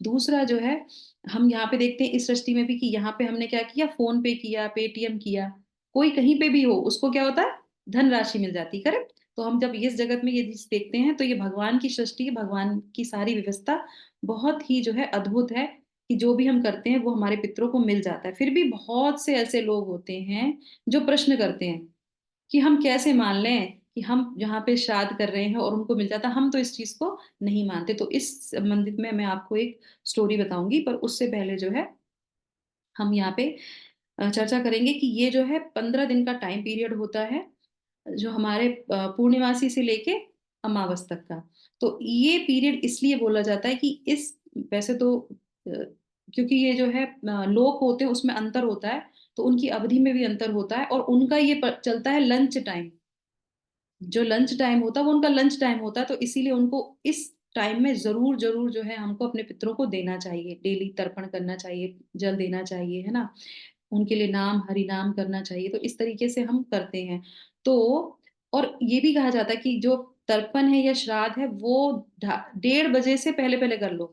दूसरा जो है, हम यहाँ पे देखते हैं इस सृष्टि में भी कि यहाँ पे हमने क्या किया, फोन पे किया, पेटीएम किया, कोई कहीं पे भी हो उसको क्या होता है, धनराशि मिल जाती है, करेक्ट। तो हम जब इस जगत में ये चीज देखते हैं तो ये भगवान की सृष्टि है, भगवान की सारी व्यवस्था बहुत ही जो है अद्भुत है कि जो भी हम करते हैं वो हमारे पितरों को मिल जाता है। फिर भी बहुत से ऐसे लोग होते हैं जो प्रश्न करते हैं कि हम कैसे मान लें कि हम यहाँ पे श्राद्ध कर रहे हैं और उनको मिल जाता, हम तो इस चीज को नहीं मानते। तो इस संबंधित में मैं आपको एक स्टोरी बताऊंगी, पर उससे पहले जो है हम यहाँ पे चर्चा करेंगे कि ये जो है 15 दिन का टाइम पीरियड होता है, जो हमारे पूर्णिमासी से लेके अमावस तक का। तो ये पीरियड इसलिए बोला जाता है कि इस, वैसे तो क्योंकि ये जो है लोक होते हैं उसमें अंतर होता है, तो उनकी अवधि में भी अंतर होता है, और उनका ये चलता है लंच टाइम। जो लंच टाइम होता है वो उनका लंच टाइम होता है, तो इसीलिए उनको इस टाइम में जरूर जरूर जो है हमको अपने पितरों को देना चाहिए, डेली तर्पण करना चाहिए, जल देना चाहिए, है ना। उनके लिए नाम हरि नाम करना चाहिए। तो इस तरीके से हम करते हैं। तो और ये भी कहा जाता है कि जो तर्पण है या श्राद्ध है वो 1:30 बजे से पहले पहले कर लो,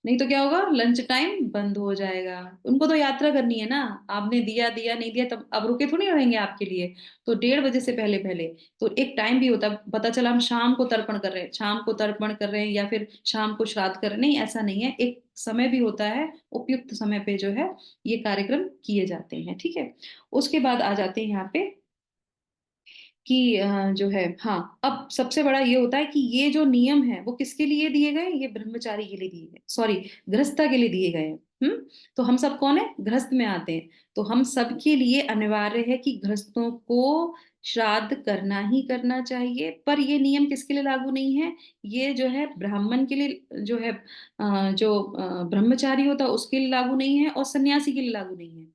नहीं तो क्या होगा, लंच टाइम बंद हो जाएगा। उनको तो यात्रा करनी है ना, आपने दिया दिया नहीं दिया तब अब रुके थोड़ी रहेंगे आपके लिए। तो 1:30 बजे से पहले पहले। तो एक टाइम भी होता है, पता चला हम शाम को तर्पण कर रहे हैं, शाम को तर्पण कर रहे हैं या फिर शाम को श्राद्ध कर रहे हैं, नहीं ऐसा नहीं है, एक समय भी होता है, उपयुक्त समय पे जो है ये कार्यक्रम किए जाते हैं, ठीक है। उसके बाद आ जाते हैं यहाँ पे कि जो है, हाँ, अब सबसे बड़ा ये होता है कि ये जो नियम है वो किसके लिए दिए गए, ये ब्रह्मचारी के लिए दिए गए, सॉरी, गृहस्था के लिए दिए गए हैं। तो हम सब कौन है, गृहस्थ में आते हैं। तो हम सबके लिए अनिवार्य है कि गृहस्थों को श्राद्ध करना ही करना चाहिए, पर ये नियम किसके लिए लागू नहीं है, ये जो है ब्राह्मण के लिए जो है, जो ब्रह्मचारी होता है उसके लिए लागू नहीं है, और सन्यासी के लिए लागू नहीं है।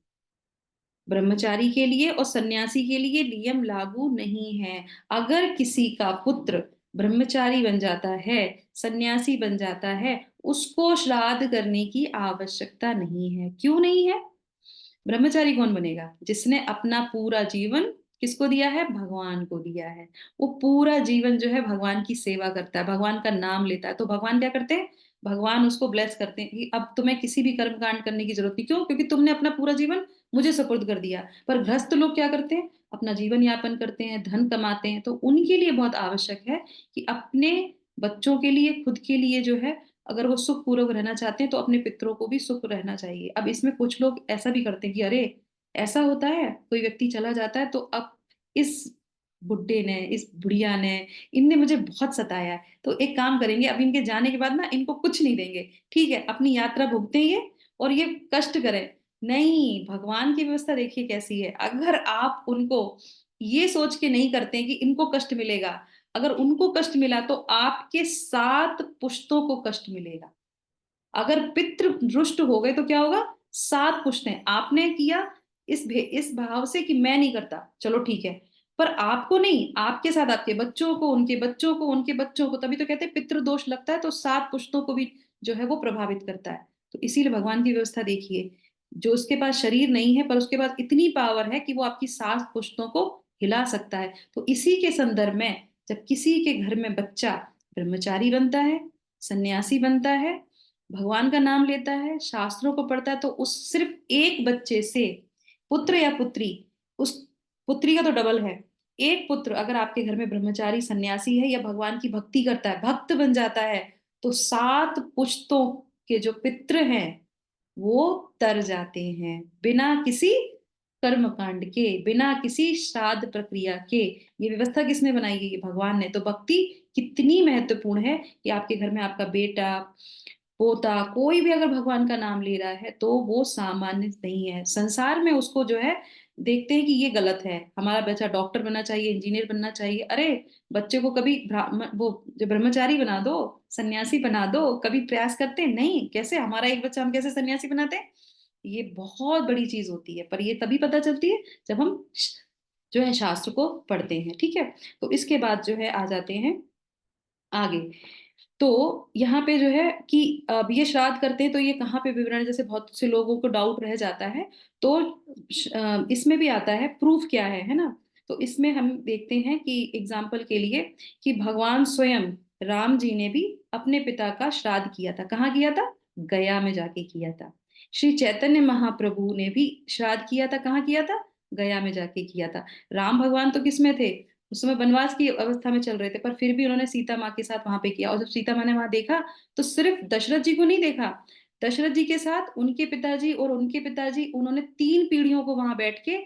ब्रह्मचारी के लिए और सन्यासी के लिए नियम लागू नहीं है। अगर किसी का पुत्र ब्रह्मचारी बन जाता है, सन्यासी बन जाता है, उसको श्राद्ध करने की आवश्यकता नहीं है। क्यों नहीं है? ब्रह्मचारी कौन बनेगा, जिसने अपना पूरा जीवन किसको दिया है, भगवान को दिया है। वो पूरा जीवन जो है भगवान की सेवा करता है, भगवान का नाम लेता है। तो भगवान क्या करते हैं, भगवान उसको ब्लेस करते हैं कि अब तुम्हें किसी भी कर्म कांड करने की जरूरत नहीं। क्यों? क्योंकि तुमने अपना पूरा जीवन मुझे सुपुर्द कर दिया। पर गृहस्थ लोग क्या करते हैं, अपना जीवन यापन करते हैं, धन कमाते हैं, तो उनके लिए बहुत आवश्यक है कि अपने बच्चों के लिए, खुद के लिए जो है, अगर वो सुख पूर्वक रहना चाहते हैं तो अपने पितरों को भी सुख रहना चाहिए। अब इसमें कुछ लोग ऐसा भी करते हैं कि अरे ऐसा होता है, कोई व्यक्ति चला जाता है तो अब इस बुड्ढे ने, इस बुढ़िया ने, इनने मुझे बहुत सताया है, तो एक काम करेंगे, अब इनके जाने के बाद ना इनको कुछ नहीं देंगे, ठीक है, अपनी यात्रा भुगते ये और ये कष्ट करें। नहीं, भगवान की व्यवस्था देखिए कैसी है। अगर आप उनको ये सोच के नहीं करते हैं कि इनको कष्ट मिलेगा, अगर उनको कष्ट मिला तो आपके 7 पुश्तों को कष्ट मिलेगा। अगर पितृ रुष्ट हो गए तो क्या होगा, 7 पुश्तें आपने किया इस भाव से कि मैं नहीं करता, चलो ठीक है, पर आपको नहीं, आपके साथ आपके बच्चों को, उनके बच्चों को, उनके बच्चों को, तभी तो कहते हैं पितृ दोष लगता है, तो 7 पुश्तों को भी जो है वो प्रभावित करता है। तो इसीलिए भगवान की व्यवस्था देखिए, जो उसके पास शरीर नहीं है पर उसके पास इतनी पावर है कि वो आपकी 7 पुश्तों को हिला सकता है। तो इसी के संदर्भ में जब किसी के घर में बच्चा ब्रह्मचारी बनता है, सन्यासी बनता है, भगवान का नाम लेता है, शास्त्रों को पढ़ता है, तो उस सिर्फ एक बच्चे से, पुत्र या पुत्री, उस पुत्री का तो डबल है, एक पुत्र अगर आपके घर में ब्रह्मचारी सन्यासी है या भगवान की भक्ति करता है, भक्त बन जाता है, तो 7 पुश्तों के जो पितृ हैं वो तर जाते हैं बिना किसी कर्म कांड के, बिना किसी श्राद्ध प्रक्रिया के। ये व्यवस्था किसने बनाई है? ये भगवान ने। तो भक्ति कितनी महत्वपूर्ण है कि आपके घर में आपका बेटा, पोता, कोई भी अगर भगवान का नाम ले रहा है तो वो सामान्य नहीं है। संसार में उसको जो है देखते हैं कि ये गलत है, हमारा बच्चा डॉक्टर बनना चाहिए, इंजीनियर बनना चाहिए। अरे बच्चे को कभी वो जो ब्रह्मचारी बना दो, सन्यासी बना दो, कभी प्रयास करते हैं? नहीं। कैसे हमारा एक बच्चा हम कैसे सन्यासी बनाते हैं? ये बहुत बड़ी चीज होती है, पर ये तभी पता चलती है जब हम जो है शास्त्र को पढ़ते हैं। ठीक है, तो इसके बाद जो है आ जाते हैं आगे। तो यहाँ पे जो है कि अब ये श्राद्ध करते हैं तो ये कहाँ पे विवरण है? जैसे बहुत से लोगों को डाउट रह जाता है, तो इसमें भी आता है प्रूफ क्या है ना? तो इसमें हम देखते हैं कि एग्जाम्पल के लिए कि भगवान स्वयं राम जी ने भी अपने पिता का श्राद्ध किया था। कहाँ किया था? गया में जाके किया था। श्री चैतन्य महाप्रभु ने भी श्राद्ध किया था। कहाँ किया था? गया में जाके किया था। राम भगवान तो किस में थे? उस समय वनवास की अवस्था में चल रहे थे, पर फिर भी उन्होंने सीता माँ के साथ वहां पे किया। और जब सीता माँ ने वहां देखा तो सिर्फ दशरथ जी को नहीं देखा, दशरथ जी के साथ उनके पिताजी और उनके पिताजी, उन्होंने 3 पीढ़ियों को वहां बैठ के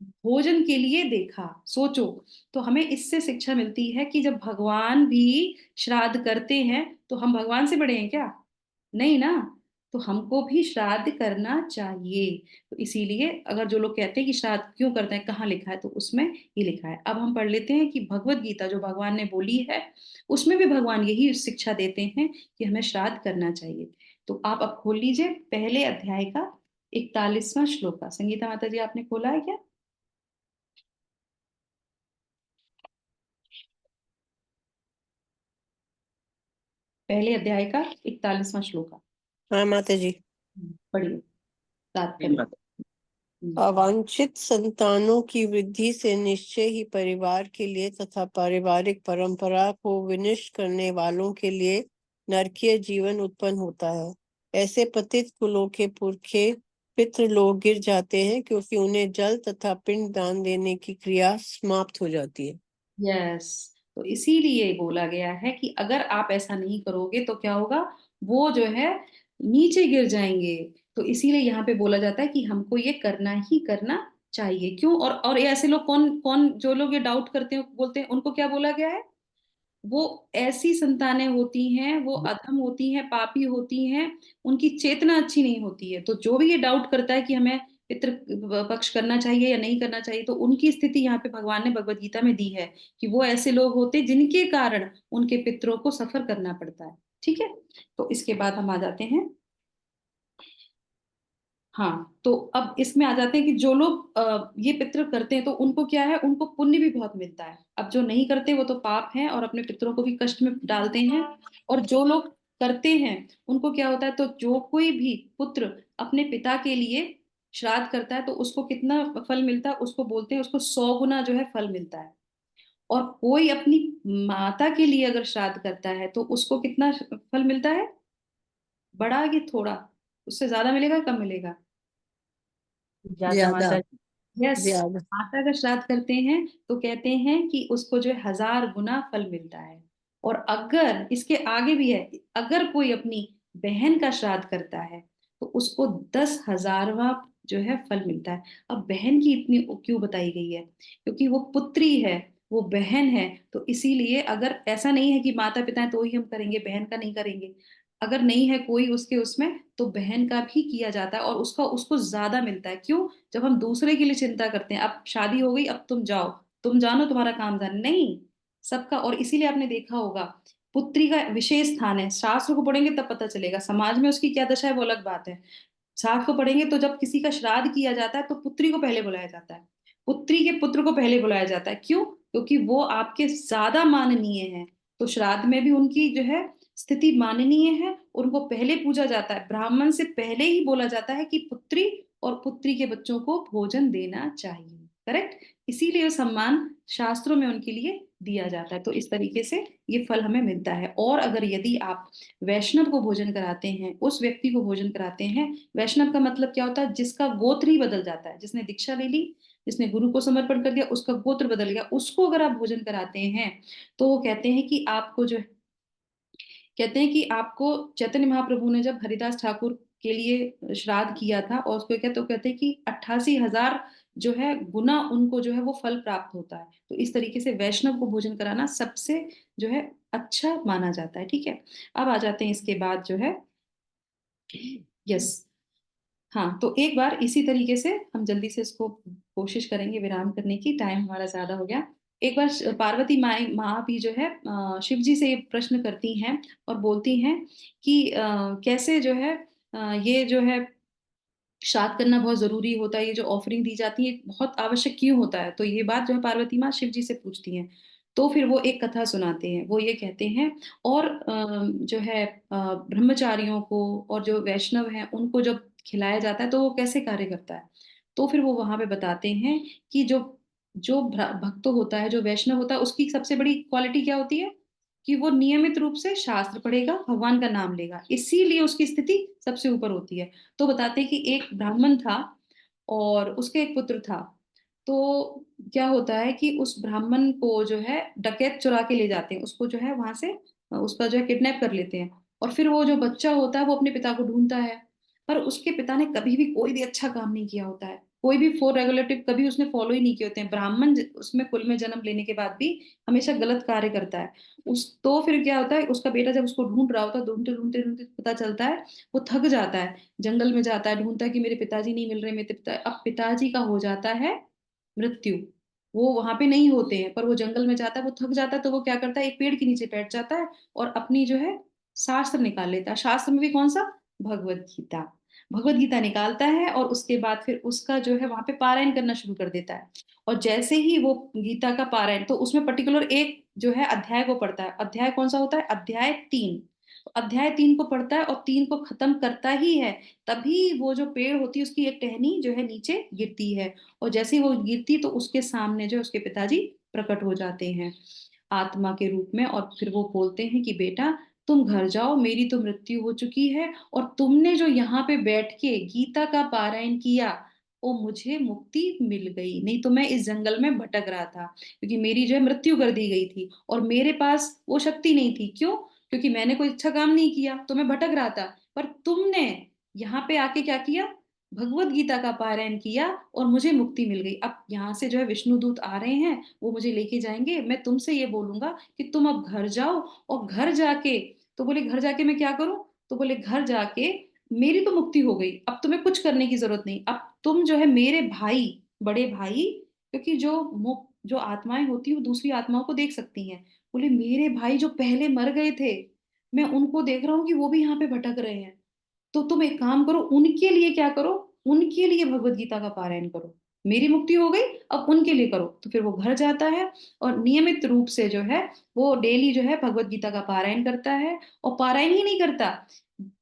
भोजन के लिए देखा। सोचो। तो हमें इससे शिक्षा मिलती है कि जब भगवान भी श्राद्ध करते हैं तो हम भगवान से बड़े हैं क्या? नहीं ना। तो हमको भी श्राद्ध करना चाहिए। तो इसीलिए अगर जो लोग कहते हैं कि श्राद्ध क्यों करते हैं, कहाँ लिखा है, तो उसमें ये लिखा है। अब हम पढ़ लेते हैं कि भगवत गीता जो भगवान ने बोली है उसमें भी भगवान यही शिक्षा देते हैं कि हमें श्राद्ध करना चाहिए। तो आप अब खोल लीजिए पहले अध्याय का 41वां श्लोक का। संगीता माता जी आपने खोला है क्या? पहले अध्याय का 41वां श्लोक का हाँ माता जी। पढ़िए, तात्पर्य। अवांछित संतानों की वृद्धि से निश्चय ही परिवार के लिए तथा पारिवारिक परंपरा को विनष्ट करने वालों के लिए नरकीय जीवन उत्पन्न होता है। ऐसे पतित कुलों के पुरखे पितृलोक गिर जाते हैं क्योंकि उन्हें जल तथा पिंड दान देने की क्रिया समाप्त हो जाती है। यस, तो इसीलिए बोला गया है कि अगर आप ऐसा नहीं करोगे तो क्या होगा? वो जो है नीचे गिर जाएंगे। तो इसीलिए यहाँ पे बोला जाता है कि हमको ये करना ही करना चाहिए। क्यों? और ये ऐसे लोग कौन कौन, जो लोग ये डाउट करते हैं बोलते हैं, उनको क्या बोला गया है? वो ऐसी संतानें होती हैं, वो अधम होती हैं, पापी होती हैं, उनकी चेतना अच्छी नहीं होती है। तो जो भी ये डाउट करता है कि हमें पितृ पक्ष करना चाहिए या नहीं करना चाहिए, तो उनकी स्थिति यहाँ पे भगवान ने भगवत गीता में दी है कि वो ऐसे लोग होते जिनके कारण उनके पितरों को सफर करना पड़ता है। ठीक है, तो इसके बाद हम आ जाते हैं। हाँ, तो अब इसमें आ जाते हैं कि जो लोग ये पितृ करते हैं तो उनको क्या है? उनको पुण्य भी बहुत मिलता है। अब जो नहीं करते वो तो पाप है और अपने पितरों को भी कष्ट में डालते हैं। और जो लोग करते हैं उनको क्या होता है? तो जो कोई भी पुत्र अपने पिता के लिए श्राद्ध करता है तो उसको कितना फल मिलता है? उसको बोलते हैं, उसको 100 गुना जो है फल मिलता है। और कोई अपनी माता के लिए अगर श्राद्ध करता है तो उसको कितना फल मिलता है? बड़ा कि थोड़ा? उससे ज्यादा मिलेगा, कम मिलेगा? ज्यादा ज्यादा। माता। यस। ज्यादा। माता का श्राद्ध करते हैं तो कहते हैं कि उसको जो है 1000 गुना फल मिलता है। और अगर इसके आगे भी है, अगर कोई अपनी बहन का श्राद्ध करता है तो उसको 10,000वां जो है फल मिलता है। अब बहन की इतनी क्यों बताई गई है? क्योंकि वो पुत्री है, वो बहन है। तो इसीलिए अगर ऐसा नहीं है कि माता पिता है तो ही हम करेंगे, बहन का नहीं करेंगे। अगर नहीं है कोई उसके उसमें तो बहन का भी किया जाता है और उसका उसको ज्यादा मिलता है। क्यों? जब हम दूसरे के लिए चिंता करते हैं, अब शादी हो गई, अब तुम जाओ, तुम जानो, तुम्हारा काम जाने, नहीं, सबका। और इसीलिए आपने देखा होगा पुत्री का विशेष स्थान है। शास्त्र को पढ़ेंगे तब पता चलेगा, समाज में उसकी क्या दशा है वो अलग बात है। शास्त्र को पढ़ेंगे तो जब किसी का श्राद्ध किया जाता है तो पुत्री को पहले बुलाया जाता है, पुत्री के पुत्र को पहले बुलाया जाता है। क्यों? क्योंकि वो आपके ज्यादा माननीय है। तो श्राद्ध में भी उनकी जो है स्थिति माननीय है, उनको पहले पूजा जाता है। ब्राह्मण से पहले ही बोला जाता है कि पुत्री और पुत्री के बच्चों को भोजन देना चाहिए। करेक्ट? इसीलिए सम्मान शास्त्रों में उनके लिए दिया जाता है। तो इस तरीके से ये फल हमें मिलता है। और अगर यदि आप वैष्णव को भोजन कराते हैं, उस व्यक्ति को भोजन कराते हैं, वैष्णव का मतलब क्या होता है? जिसका गोत्र ही बदल जाता है, जिसने दीक्षा ले ली, जिसने गुरु को समर्पण कर दिया, उसका गोत्र बदल गया, उसको अगर आप भोजन कराते हैं तो वो कहते हैं कि आपको जो कहते हैं कि आपको चैतन्य महाप्रभु ने जब हरिदास ठाकुर के लिए श्राद्ध किया था, और उसको क्या तो कहते हैं कि 88,000 जो है गुना उनको जो है वो फल प्राप्त होता है। तो इस तरीके से वैष्णव को भोजन कराना सबसे जो है अच्छा माना जाता है। ठीक है, अब आ जाते हैं इसके बाद जो है, यस, हाँ, तो एक बार इसी तरीके से हम जल्दी से इसको कोशिश करेंगे विराम करने की, टाइम हमारा ज्यादा हो गया। एक बार पार्वती माई माँ भी जो है शिव जी से ये प्रश्न करती हैं और बोलती हैं कि कैसे जो है ये जो है श्राद्ध करना बहुत जरूरी होता है, ये जो ऑफरिंग दी जाती है बहुत आवश्यक क्यों होता है। तो ये बात जो है पार्वती माँ शिव जी से पूछती हैं। तो फिर वो एक कथा सुनाते हैं, वो ये कहते हैं, और जो है ब्रह्मचारियों को और जो वैष्णव हैं उनको जब खिलाया जाता है तो वो कैसे कार्य करता है। तो फिर वो वहां पे बताते हैं कि जो जो भक्त होता है, जो वैष्णव होता है, उसकी सबसे बड़ी क्वालिटी क्या होती है कि वो नियमित रूप से शास्त्र पढ़ेगा, भगवान का नाम लेगा, इसीलिए उसकी स्थिति सबसे ऊपर होती है। तो बताते हैं कि एक ब्राह्मण था और उसके एक पुत्र था। तो क्या होता है कि उस ब्राह्मण को जो है डकैत चुरा के ले जाते हैं, उसको जो है वहां से उसका जो है किडनैप कर लेते हैं। और फिर वो जो बच्चा होता है वो अपने पिता को ढूंढता है, पर उसके पिता ने कभी भी कोई भी अच्छा काम नहीं किया होता है, कोई भी फोर रेगुलेटिव कभी उसने फॉलो ही नहीं किए होते हैं। ब्राह्मण उसमें कुल में जन्म लेने के बाद भी हमेशा गलत कार्य करता है। उस तो फिर क्या होता है, उसका बेटा जब उसको ढूंढ रहा होता है, ढूंढते ढूंढते ढूंढते पता चलता है, वो थक जाता है, जंगल में जाता है, ढूंढता है कि मेरे पिताजी नहीं मिल रहे, मेरे पिता, अब पिताजी का हो जाता है मृत्यु। वो वहां पे नहीं होते हैं, पर वो जंगल में जाता है, वो थक जाता है, तो वो क्या करता है, एक पेड़ के नीचे बैठ जाता है और अपनी जो है शास्त्र निकाल लेता है। शास्त्र में भी कौन सा, भगवत गीता, भगवत गीता निकालता है, और उसके बाद फिर उसका जो है वहां पे पारायण करना शुरू कर देता है। और जैसे ही वो गीता का पारायण, तो उसमें पर्टिकुलर एक जो है अध्याय को पढ़ता है, अध्याय कौन सा होता है, अध्याय 3। तो अध्याय 3 को पढ़ता है और 3 को खत्म करता ही है, तभी वो जो पेड़ होती है उसकी एक टहनी जो है नीचे गिरती है। और जैसे ही वो गिरती तो उसके सामने जो उसके पिताजी प्रकट हो जाते हैं आत्मा के रूप में, और फिर वो बोलते हैं कि बेटा तुम घर जाओ, मेरी तो मृत्यु हो चुकी है, और तुमने जो यहाँ पे बैठ के गीता का पारायण किया, वो मुझे मुक्ति मिल गई, नहीं तो मैं इस जंगल में भटक रहा था, क्योंकि मेरी जो है मृत्यु कर दी गई थी और मेरे पास वो शक्ति नहीं थी। क्यों? क्योंकि मैंने कोई अच्छा काम नहीं किया, तो मैं भटक रहा था। पर तुमने यहाँ पे आके क्या किया, भगवत गीता का पारायण किया और मुझे मुक्ति मिल गई। अब यहाँ से जो है विष्णु दूत आ रहे हैं, वो मुझे लेके जाएंगे, मैं तुमसे ये बोलूंगा कि तुम अब घर जाओ, और घर जाके, तो बोले घर जाके मैं क्या करूं, तो बोले घर जाके मेरी तो मुक्ति हो गई, अब तुम्हें कुछ करने की जरूरत नहीं, अब तुम जो है मेरे भाई, बड़े भाई, क्योंकि जो आत्माएं होती हैं वो दूसरी आत्माओं को देख सकती हैं। बोले मेरे भाई जो पहले मर गए थे, मैं उनको देख रहा हूँ कि वो भी यहाँ पे भटक रहे हैं, तो तुम एक काम करो, उनके लिए क्या करो, उनके लिए भगवत गीता का पारायण करो, मेरी मुक्ति हो गई, अब उनके लिए करो। तो फिर वो घर जाता है और नियमित रूप से जो है वो डेली जो है भगवत गीता का पारायण करता है। और पारायण ही नहीं करता,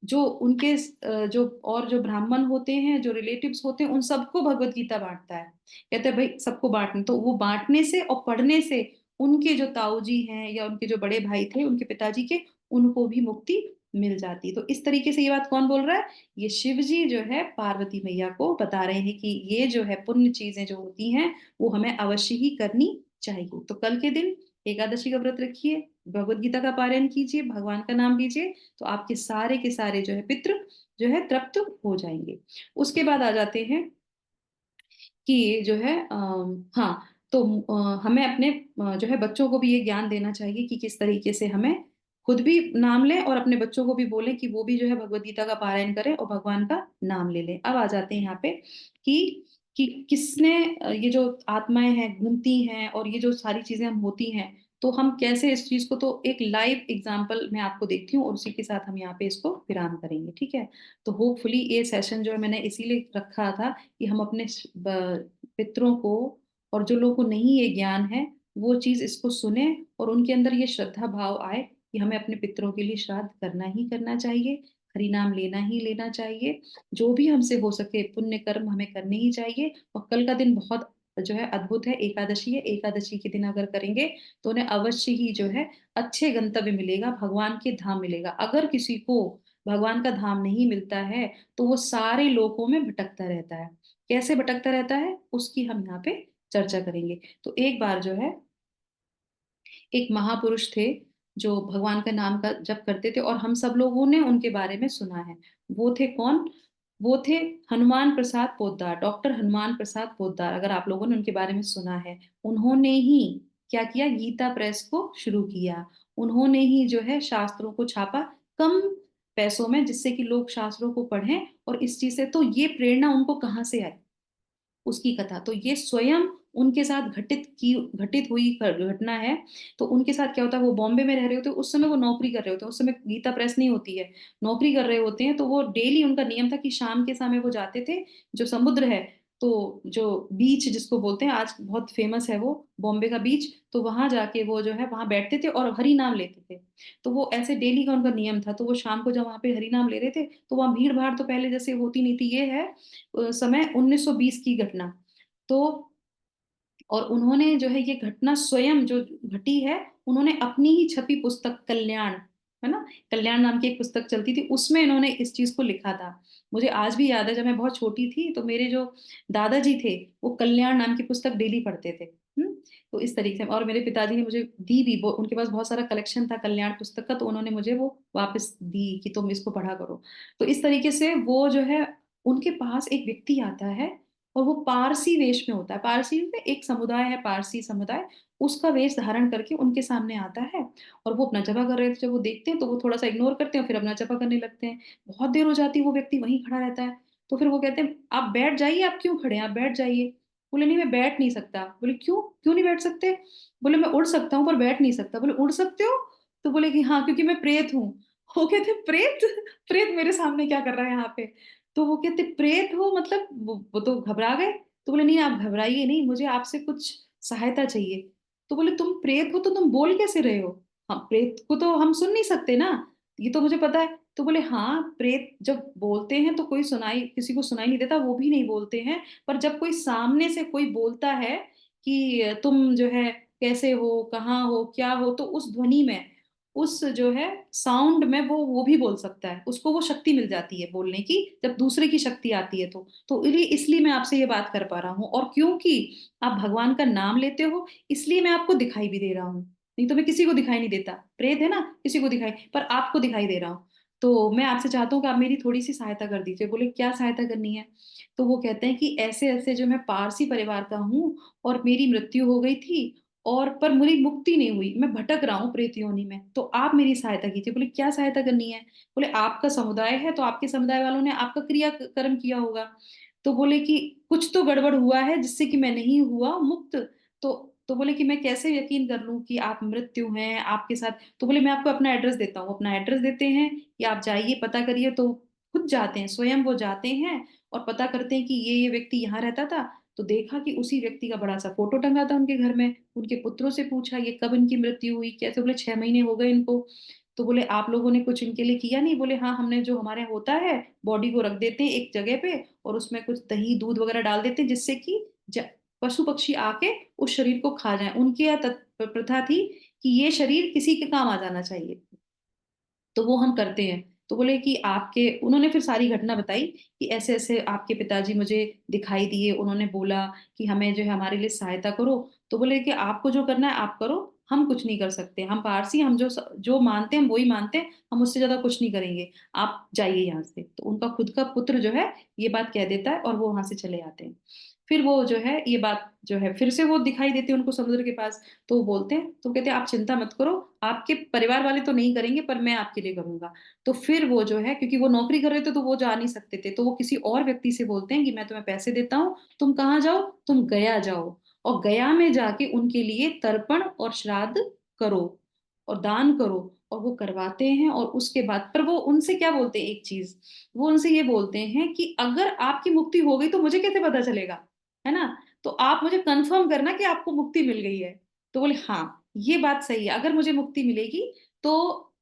जो उनके जो और जो ब्राह्मण होते हैं, जो रिलेटिव्स होते हैं, उन सबको भगवत गीता बांटता है। कहते हैं भाई सबको बांटना, तो वो बांटने से और पढ़ने से उनके जो ताऊ जी हैं या उनके जो बड़े भाई थे उनके पिताजी के, उनको भी मुक्ति मिल जाती। तो इस तरीके से ये बात कौन बोल रहा है, ये शिव जी जो है पार्वती मैया को बता रहे हैं कि ये जो है पुण्य चीजें जो होती हैं वो हमें अवश्य ही करनी चाहिए। तो कल के दिन एकादशी का व्रत रखिए, भगवत गीता का पारायण कीजिए, भगवान का नाम लीजिए, तो आपके सारे के सारे जो है पितृ जो है तृप्त हो जाएंगे। उसके बाद आ जाते हैं कि जो है हाँ, तो हमें अपने जो है बच्चों को भी ये ज्ञान देना चाहिए कि किस तरीके से हमें खुद भी नाम लें और अपने बच्चों को भी बोलें कि वो भी जो है भगवत गीता का पारायण करें और भगवान का नाम ले लें। अब आ जाते हैं यहाँ पे कि किसने ये जो आत्माएं हैं घूमती हैं और ये जो सारी चीजें हम होती हैं, तो हम कैसे इस चीज को, तो एक लाइव एग्जांपल मैं आपको देखती हूँ और उसी के साथ हम यहाँ पे इसको विराम करेंगे। ठीक है, तो होपफुली ये सेशन जो है मैंने इसीलिए रखा था कि हम अपने पितरों को, और जो लोगों को नहीं ये ज्ञान है, वो चीज इसको सुने और उनके अंदर ये श्रद्धा भाव आए कि हमें अपने पितरों के लिए श्राद्ध करना ही करना चाहिए, हरि नाम लेना ही लेना चाहिए, जो भी हमसे हो सके पुण्य कर्म हमें करने ही चाहिए। और कल का दिन बहुत जो है अद्भुत है, एकादशी है, एकादशी के दिन अगर करेंगे तो उन्हें अवश्य ही जो है अच्छे गंतव्य मिलेगा, भगवान के धाम मिलेगा। अगर किसी को भगवान का धाम नहीं मिलता है तो वो सारे लोकों में भटकता रहता है। कैसे भटकता रहता है उसकी हम यहाँ पे चर्चा करेंगे। तो एक बार जो है एक महापुरुष थे, जो भगवान का नाम का जप करते थे, और हम सब लोगों ने उनके बारे में सुना है। वो थे कौन? वो थे हनुमान प्रसाद पोद्दार, डॉक्टर हनुमान प्रसाद पोद्दार। अगर आप लोगों ने उनके बारे में सुना है, उन्होंने ही क्या किया, गीता प्रेस को शुरू किया। उन्होंने ही जो है शास्त्रों को छापा कम पैसों में, जिससे कि लोग शास्त्रों को पढ़ें। और इस चीज से तो ये प्रेरणा उनको कहाँ से आई, उसकी कथा तो ये स्वयं उनके साथ घटित हुई घटना है। तो उनके साथ क्या होता है, वो बॉम्बे में रह रहे होते हैं, उस समय वो नौकरी कर रहे होते हैं, उस समय गीता प्रेस नहीं होती है, नौकरी कर रहे होते हैं। तो वो डेली, उनका नियम था कि शाम के समय वो जाते थे, जो समुद्र है, तो जो बीच जिसको बोलते हैं, आज बहुत फेमस है वो बॉम्बे का बीच, तो वहां जाके वो जो है वहां बैठते थे और हरि नाम लेते थे। तो वो ऐसे डेली का उनका नियम था। तो वो शाम को जब वहां पे हरि नाम ले रहे थे, तो वहां भीड़ भाड़ तो पहले जैसे होती नहीं थी। ये है समय 1920 की घटना। तो और उन्होंने जो है ये घटना स्वयं जो घटी है, उन्होंने अपनी ही छपी पुस्तक कल्याण, है ना, कल्याण नाम की एक पुस्तक चलती थी, उसमें इन्होंने इस चीज को लिखा था। मुझे आज भी याद है, जब मैं बहुत छोटी थी तो मेरे जो दादाजी थे, वो कल्याण नाम की पुस्तक डेली पढ़ते थे। तो इस तरीके से, और मेरे पिताजी ने मुझे दी भी, उनके पास बहुत सारा कलेक्शन था कल्याण पुस्तक का, तो उन्होंने मुझे वो वापस दी कि तुम इसको पढ़ा करो। तो इस तरीके से वो जो है, उनके पास एक व्यक्ति आता है, और वो पारसी वेश में होता है। पारसी में एक समुदाय है, पारसी समुदाय, उसका वेश धारण करके उनके सामने आता है। और वो अपना जपा कर रहे थे, जब वो देखते हैं तो वो थोड़ा सा इग्नोर करते हैं, फिर अपना जपा करने लगते हैं। बहुत देर हो जाती है, वो व्यक्ति वहीं खड़ा रहता है। तो फिर वो कहते हैं, आप बैठ जाइए, आप क्यों खड़े हैं, आप बैठ जाइए। बोले, नहीं मैं बैठ नहीं सकता। बोले, क्यों क्यों नहीं बैठ सकते? बोले, मैं उड़ सकता हूँ पर बैठ नहीं सकता। बोले, उड़ सकते हो? तो बोले कि हाँ, क्योंकि मैं प्रेत हूँ। वो कहते, प्रेत? प्रेत मेरे सामने क्या कर रहा है यहाँ पे? तो वो कहते, प्रेत हो मतलब? वो तो घबरा गए। तो बोले, नहीं आप घबराइए नहीं, मुझे आपसे कुछ सहायता चाहिए। तो बोले, तुम प्रेत हो तो तुम बोल कैसे रहे हो? हाँ, प्रेत को तो हम सुन नहीं सकते ना, ये तो मुझे पता है। तो बोले, हाँ, प्रेत जब बोलते हैं तो कोई सुनाई, किसी को सुनाई नहीं देता, वो भी नहीं बोलते हैं। पर जब कोई सामने से कोई बोलता है कि तुम जो है कैसे हो, कहाँ हो, क्या हो, तो उस ध्वनि में, उस जो है साउंड में, वो भी बोल सकता है, उसको वो शक्ति मिल जाती है बोलने की, जब दूसरे की शक्ति आती है तो इसलिए मैं आपसे ये बात कर पा रहा हूँ। और क्योंकि आप भगवान का नाम लेते हो, इसलिए मैं आपको दिखाई भी दे रहा हूँ। नहीं तो मैं किसी को दिखाई नहीं देता, प्रेत है ना, किसी को दिखाई, पर आपको दिखाई दे रहा हूँ। तो मैं आपसे चाहता हूँ कि आप मेरी थोड़ी सी सहायता कर दीजिए। बोले, क्या सहायता करनी है? तो वो कहते हैं कि ऐसे ऐसे जो मैं पारसी परिवार का हूँ, और मेरी मृत्यु हो गई थी, और पर मेरी मुक्ति नहीं हुई, मैं भटक रहा हूँ प्रेत योनि में, तो आप मेरी सहायता कीजिए। बोले, क्या सहायता करनी है? बोले, आपका समुदाय है, तो आपके समुदाय वालों ने आपका क्रिया कर्म किया होगा। तो बोले कि कुछ तो गड़बड़ हुआ है जिससे कि मैं नहीं हुआ मुक्त। तो बोले कि मैं कैसे यकीन कर लूं कि आप मृत्यु हैं आपके साथ? तो बोले, मैं आपको अपना एड्रेस देता हूँ। अपना एड्रेस देते हैं कि आप जाइए, पता करिए। तो खुद जाते हैं, स्वयं वो जाते हैं और पता करते हैं कि ये व्यक्ति यहाँ रहता था। तो देखा कि उसी व्यक्ति का बड़ा सा फोटो टंगा था उनके घर में। उनके पुत्रों से पूछा, ये कब इनकी मृत्यु हुई, कैसे? बोले, 6 महीने हो गए इनको। तो बोले, आप लोगों ने कुछ इनके लिए किया नहीं? बोले, हाँ, हमने जो हमारे यहाँ होता है, बॉडी को रख देते हैं एक जगह पे, और उसमें कुछ दही दूध वगैरह डाल देते हैं, जिससे कि पशु पक्षी आके उस शरीर को खा जाए। उनकी यह प्रथा थी कि ये शरीर किसी के काम आ जाना चाहिए, तो वो हम करते हैं। तो बोले कि आपके, उन्होंने फिर सारी घटना बताई कि ऐसे ऐसे आपके पिताजी मुझे दिखाई दिए, उन्होंने बोला कि हमें जो है हमारे लिए सहायता करो। तो बोले कि आपको जो करना है आप करो, हम कुछ नहीं कर सकते, हम पारसी, हम जो जो मानते हैं हम वही मानते हैं, हम उससे ज्यादा कुछ नहीं करेंगे, आप जाइए यहाँ से। तो उनका खुद का पुत्र जो है ये बात कह देता है, और वो वहां से चले आते हैं। फिर वो जो है ये बात जो है फिर से वो दिखाई देती है उनको समुद्र के पास। तो वो बोलते हैं, तो कहते हैं, आप चिंता मत करो, आपके परिवार वाले तो नहीं करेंगे पर मैं आपके लिए करूंगा। तो फिर वो जो है, क्योंकि वो नौकरी कर रहे थे तो वो जा नहीं सकते थे, तो वो किसी और व्यक्ति से बोलते हैं कि मैं तुम्हें पैसे देता हूँ, तुम कहाँ जाओ, तुम गया जाओ, और गया में जाके उनके लिए तर्पण और श्राद्ध करो और दान करो। और वो करवाते हैं, और उसके बाद पर वो उनसे क्या बोलते हैं, एक चीज, वो उनसे ये बोलते हैं कि अगर आपकी मुक्ति हो गई तो मुझे कैसे पता चलेगा, है ना? तो आप मुझे कंफर्म करना कि आपको मुक्ति मिल गई है। तो बोले, हाँ, ये बात सही है, अगर मुझे मुक्ति मिलेगी तो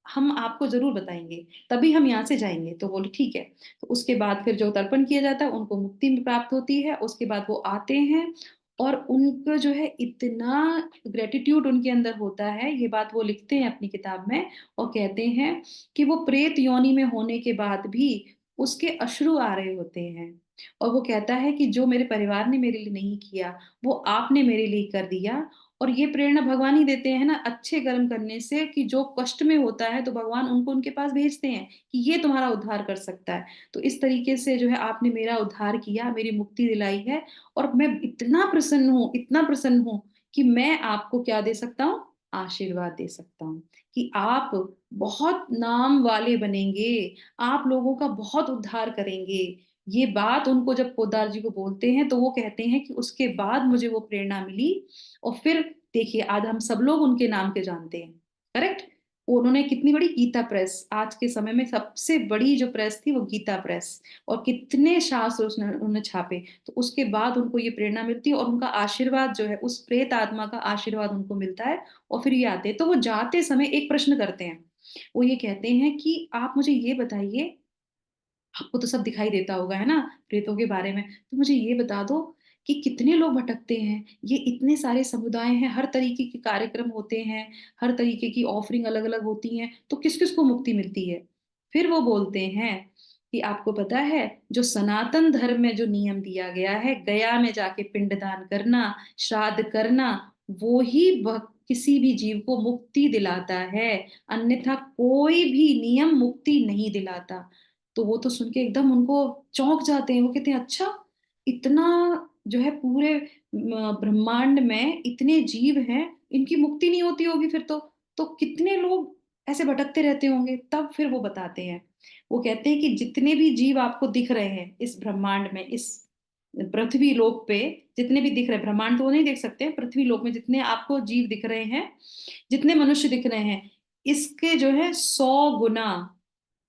हम आपको जरूर बताएंगे, तभी हम यहाँ से जाएंगे। तो बोले, ठीक है। तो उसके बाद फिर जो तर्पण किया जाता है, उनको मुक्ति प्राप्त होती है। उसके बाद वो आते हैं, और उनको जो है इतना ग्रेटिट्यूड उनके अंदर होता है, ये बात वो लिखते हैं अपनी किताब में, और कहते हैं कि वो प्रेत योनि में होने के बाद भी उसके अश्रु आ रहे होते हैं। और वो कहता है कि जो मेरे परिवार ने मेरे लिए नहीं किया, वो आपने मेरे लिए कर दिया। और ये प्रेरणा भगवान ही देते हैं ना अच्छे कर्म करने से, कि जो कष्ट में होता है तो भगवान उनको उनके पास भेजते हैं कि ये तुम्हारा उद्धार कर सकता है। तो इस तरीके से जो है आपने मेरा उद्धार किया, मेरी मुक्ति दिलाई है, और मैं इतना प्रसन्न हूँ, इतना प्रसन्न हूँ कि मैं आपको क्या दे सकता हूँ? आशीर्वाद दे सकता हूँ कि आप बहुत नाम वाले बनेंगे, आप लोगों का बहुत उद्धार करेंगे। ये बात उनको जब पोद्दार जी को बोलते हैं तो वो कहते हैं कि उसके बाद मुझे वो प्रेरणा मिली, और फिर देखिए आज हम सब लोग उनके नाम के जानते हैं, करेक्ट? उन्होंने कितनी बड़ी गीता प्रेस, आज के समय में सबसे बड़ी जो प्रेस थी वो गीता प्रेस, और कितने शास्त्र उसने उन्होंने छापे। तो उसके बाद उनको ये प्रेरणा मिलती है और उनका आशीर्वाद जो है, उस प्रेत आत्मा का आशीर्वाद उनको मिलता है, और फिर ये आते हैं। तो वो जाते समय एक प्रश्न करते हैं, वो ये कहते हैं कि आप मुझे ये बताइए, आपको तो सब दिखाई देता होगा, है ना, प्रेतों के बारे में। तो मुझे ये बता दो कि कितने लोग भटकते हैं? ये इतने सारे समुदाय हैं, हर तरीके के कार्यक्रम होते हैं, हर तरीके की ऑफरिंग अलग-अलग होती हैं, तो किस-किस को मुक्ति मिलती है? फिर वो बोलते हैं कि आपको पता है, जो सनातन धर्म में जो नियम दिया गया है, गया में जाके पिंडदान करना, श्राद्ध करना, वो ही किसी भी जीव को मुक्ति दिलाता है, अन्यथा कोई भी नियम मुक्ति नहीं दिलाता। तो वो तो सुन के एकदम उनको चौंक जाते हैं, वो कहते हैं अच्छा, इतना जो है पूरे ब्रह्मांड में इतने जीव हैं, इनकी मुक्ति नहीं होती होगी फिर तो कितने लोग ऐसे भटकते रहते होंगे? तब फिर वो बताते हैं, वो कहते हैं कि जितने भी जीव आपको दिख रहे हैं इस ब्रह्मांड में, इस पृथ्वी लोक पे जितने भी दिख रहे हैं, ब्रह्मांड तो वो नहीं देख सकते, पृथ्वी लोक में जितने आपको जीव दिख रहे हैं, जितने मनुष्य दिख रहे हैं, इसके जो है 100 गुना,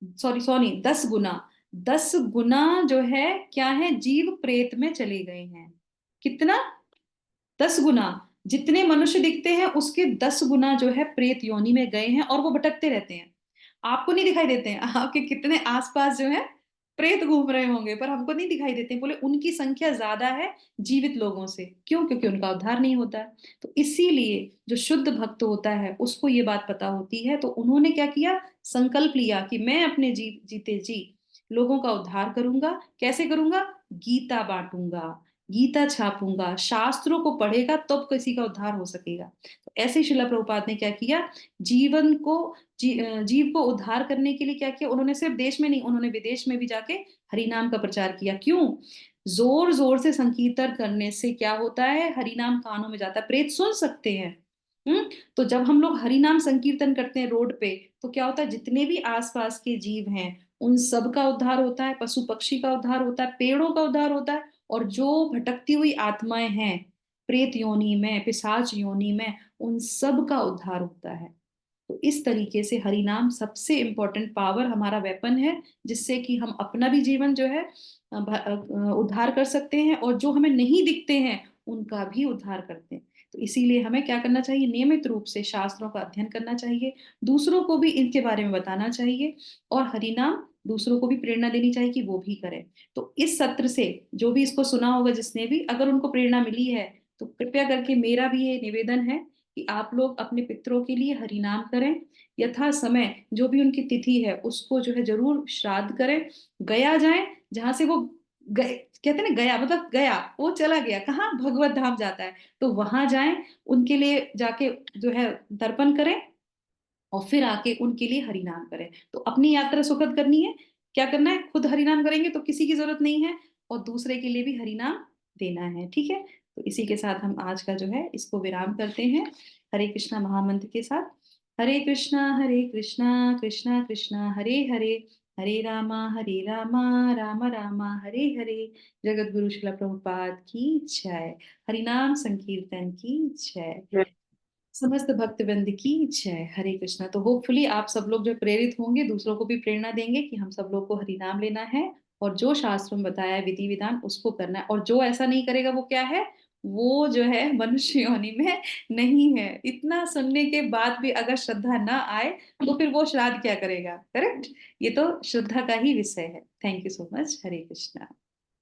सॉरी सॉरी 10 गुना, 10 गुना जो है क्या है, जीव प्रेत में चले गए हैं। कितना? 10 गुना। जितने मनुष्य दिखते हैं उसके 10 गुना जो है प्रेत योनि में गए हैं, और वो भटकते रहते हैं। आपको नहीं दिखाई देते हैं, आपके कितने आसपास जो है प्रेत घूम रहे होंगे, पर हमको नहीं दिखाई देते हैं। बोले उनकी संख्या ज्यादा है जीवित लोगों से। क्यों? क्योंकि उनका उद्धार नहीं होता है। तो इसीलिए जो शुद्ध भक्त होता है उसको ये बात पता होती है, तो उन्होंने क्या किया, संकल्प लिया कि मैं अपने जीते जी लोगों का उद्धार करूंगा। कैसे करूंगा? गीता बांटूंगा, गीता छापूंगा, शास्त्रों को पढ़ेगा तब किसी का उद्धार हो सकेगा। तो ऐसे ही शिला प्रभुपाद ने क्या किया, जीवन को जीव को उद्धार करने के लिए क्या किया उन्होंने, सिर्फ देश में नहीं, उन्होंने विदेश में भी जाके हरि नाम का प्रचार किया। क्यों? जोर जोर से संकीर्तन करने से क्या होता है, हरि नाम कानों में जाता है, प्रेत सुन सकते हैं। हम्म। तो जब हम लोग हरि नाम संकीर्तन करते हैं रोड पे, तो क्या होता है, जितने भी आसपास के जीव हैं उन सब का उद्धार होता है, पशु पक्षी का उद्धार होता है, पेड़ों का उद्धार होता है, और जो भटकती हुई आत्माएं हैं प्रेत योनि में, पिशाच योनि में, उन सब का उद्धार होता है। तो इस तरीके से हरि नाम सबसे इंपॉर्टेंट पावर, हमारा वेपन है, जिससे कि हम अपना भी जीवन जो है उद्धार कर सकते हैं, और जो हमें नहीं दिखते हैं उनका भी उद्धार करते हैं। तो इसीलिए हमें क्या करना चाहिए, नियमित रूप से शास्त्रों का अध्ययन करना चाहिए, दूसरों को भी इनके बारे में बताना चाहिए, और हरि नाम दूसरों को भी प्रेरणा देनी चाहिए कि वो भी करें। तो इस सत्र से जो भी इसको सुना होगा, जिसने भी, अगर उनको प्रेरणा मिली है, तो कृपया करके मेरा भी ये निवेदन है कि आप लोग अपने पितरों के लिए हरि नाम करें, यथा समय जो भी उनकी तिथि है उसको जो है जरूर श्राद्ध करें, गया जाएं, जहां से वो गए, कहते हैं ना, गया मतलब गया, वो चला गया कहाँ, भगवत धाम जाता है, तो वहां जाएं, उनके लिए जाके जो है दर्पण करें, और फिर आके उनके लिए हरि नाम करें। तो अपनी यात्रा सुखद करनी है, क्या करना है, खुद हरि नाम करेंगे तो किसी की जरूरत नहीं है, और दूसरे के लिए भी हरि नाम देना है, ठीक है? तो इसी के साथ हम आज का जो है इसको विराम करते हैं, हरे कृष्णा महामंत्र के साथ। हरे कृष्णा कृष्णा कृष्णा हरे हरे, हरे रामा राम रामा हरे हरे। जगत गुरु शिला प्रभुपाद की जय। हरिनाम संकीर्तन की जय। समस्त भक्त वृंद की जय। हरे कृष्णा। तो होपफुली आप सब लोग जो प्रेरित होंगे, दूसरों को भी प्रेरणा देंगे कि हम सब लोग को हरि नाम लेना है, और जो शास्त्रों में बताया है विधि विधान उसको करना है, और जो ऐसा नहीं करेगा वो क्या है, वो जो है मनुष्य योनि में नहीं है। इतना सुनने के बाद भी अगर श्रद्धा ना आए तो फिर वो श्राद्ध क्या करेगा, करेक्ट? ये तो श्रद्धा का ही विषय है। Thank you so much. Hare Krishna.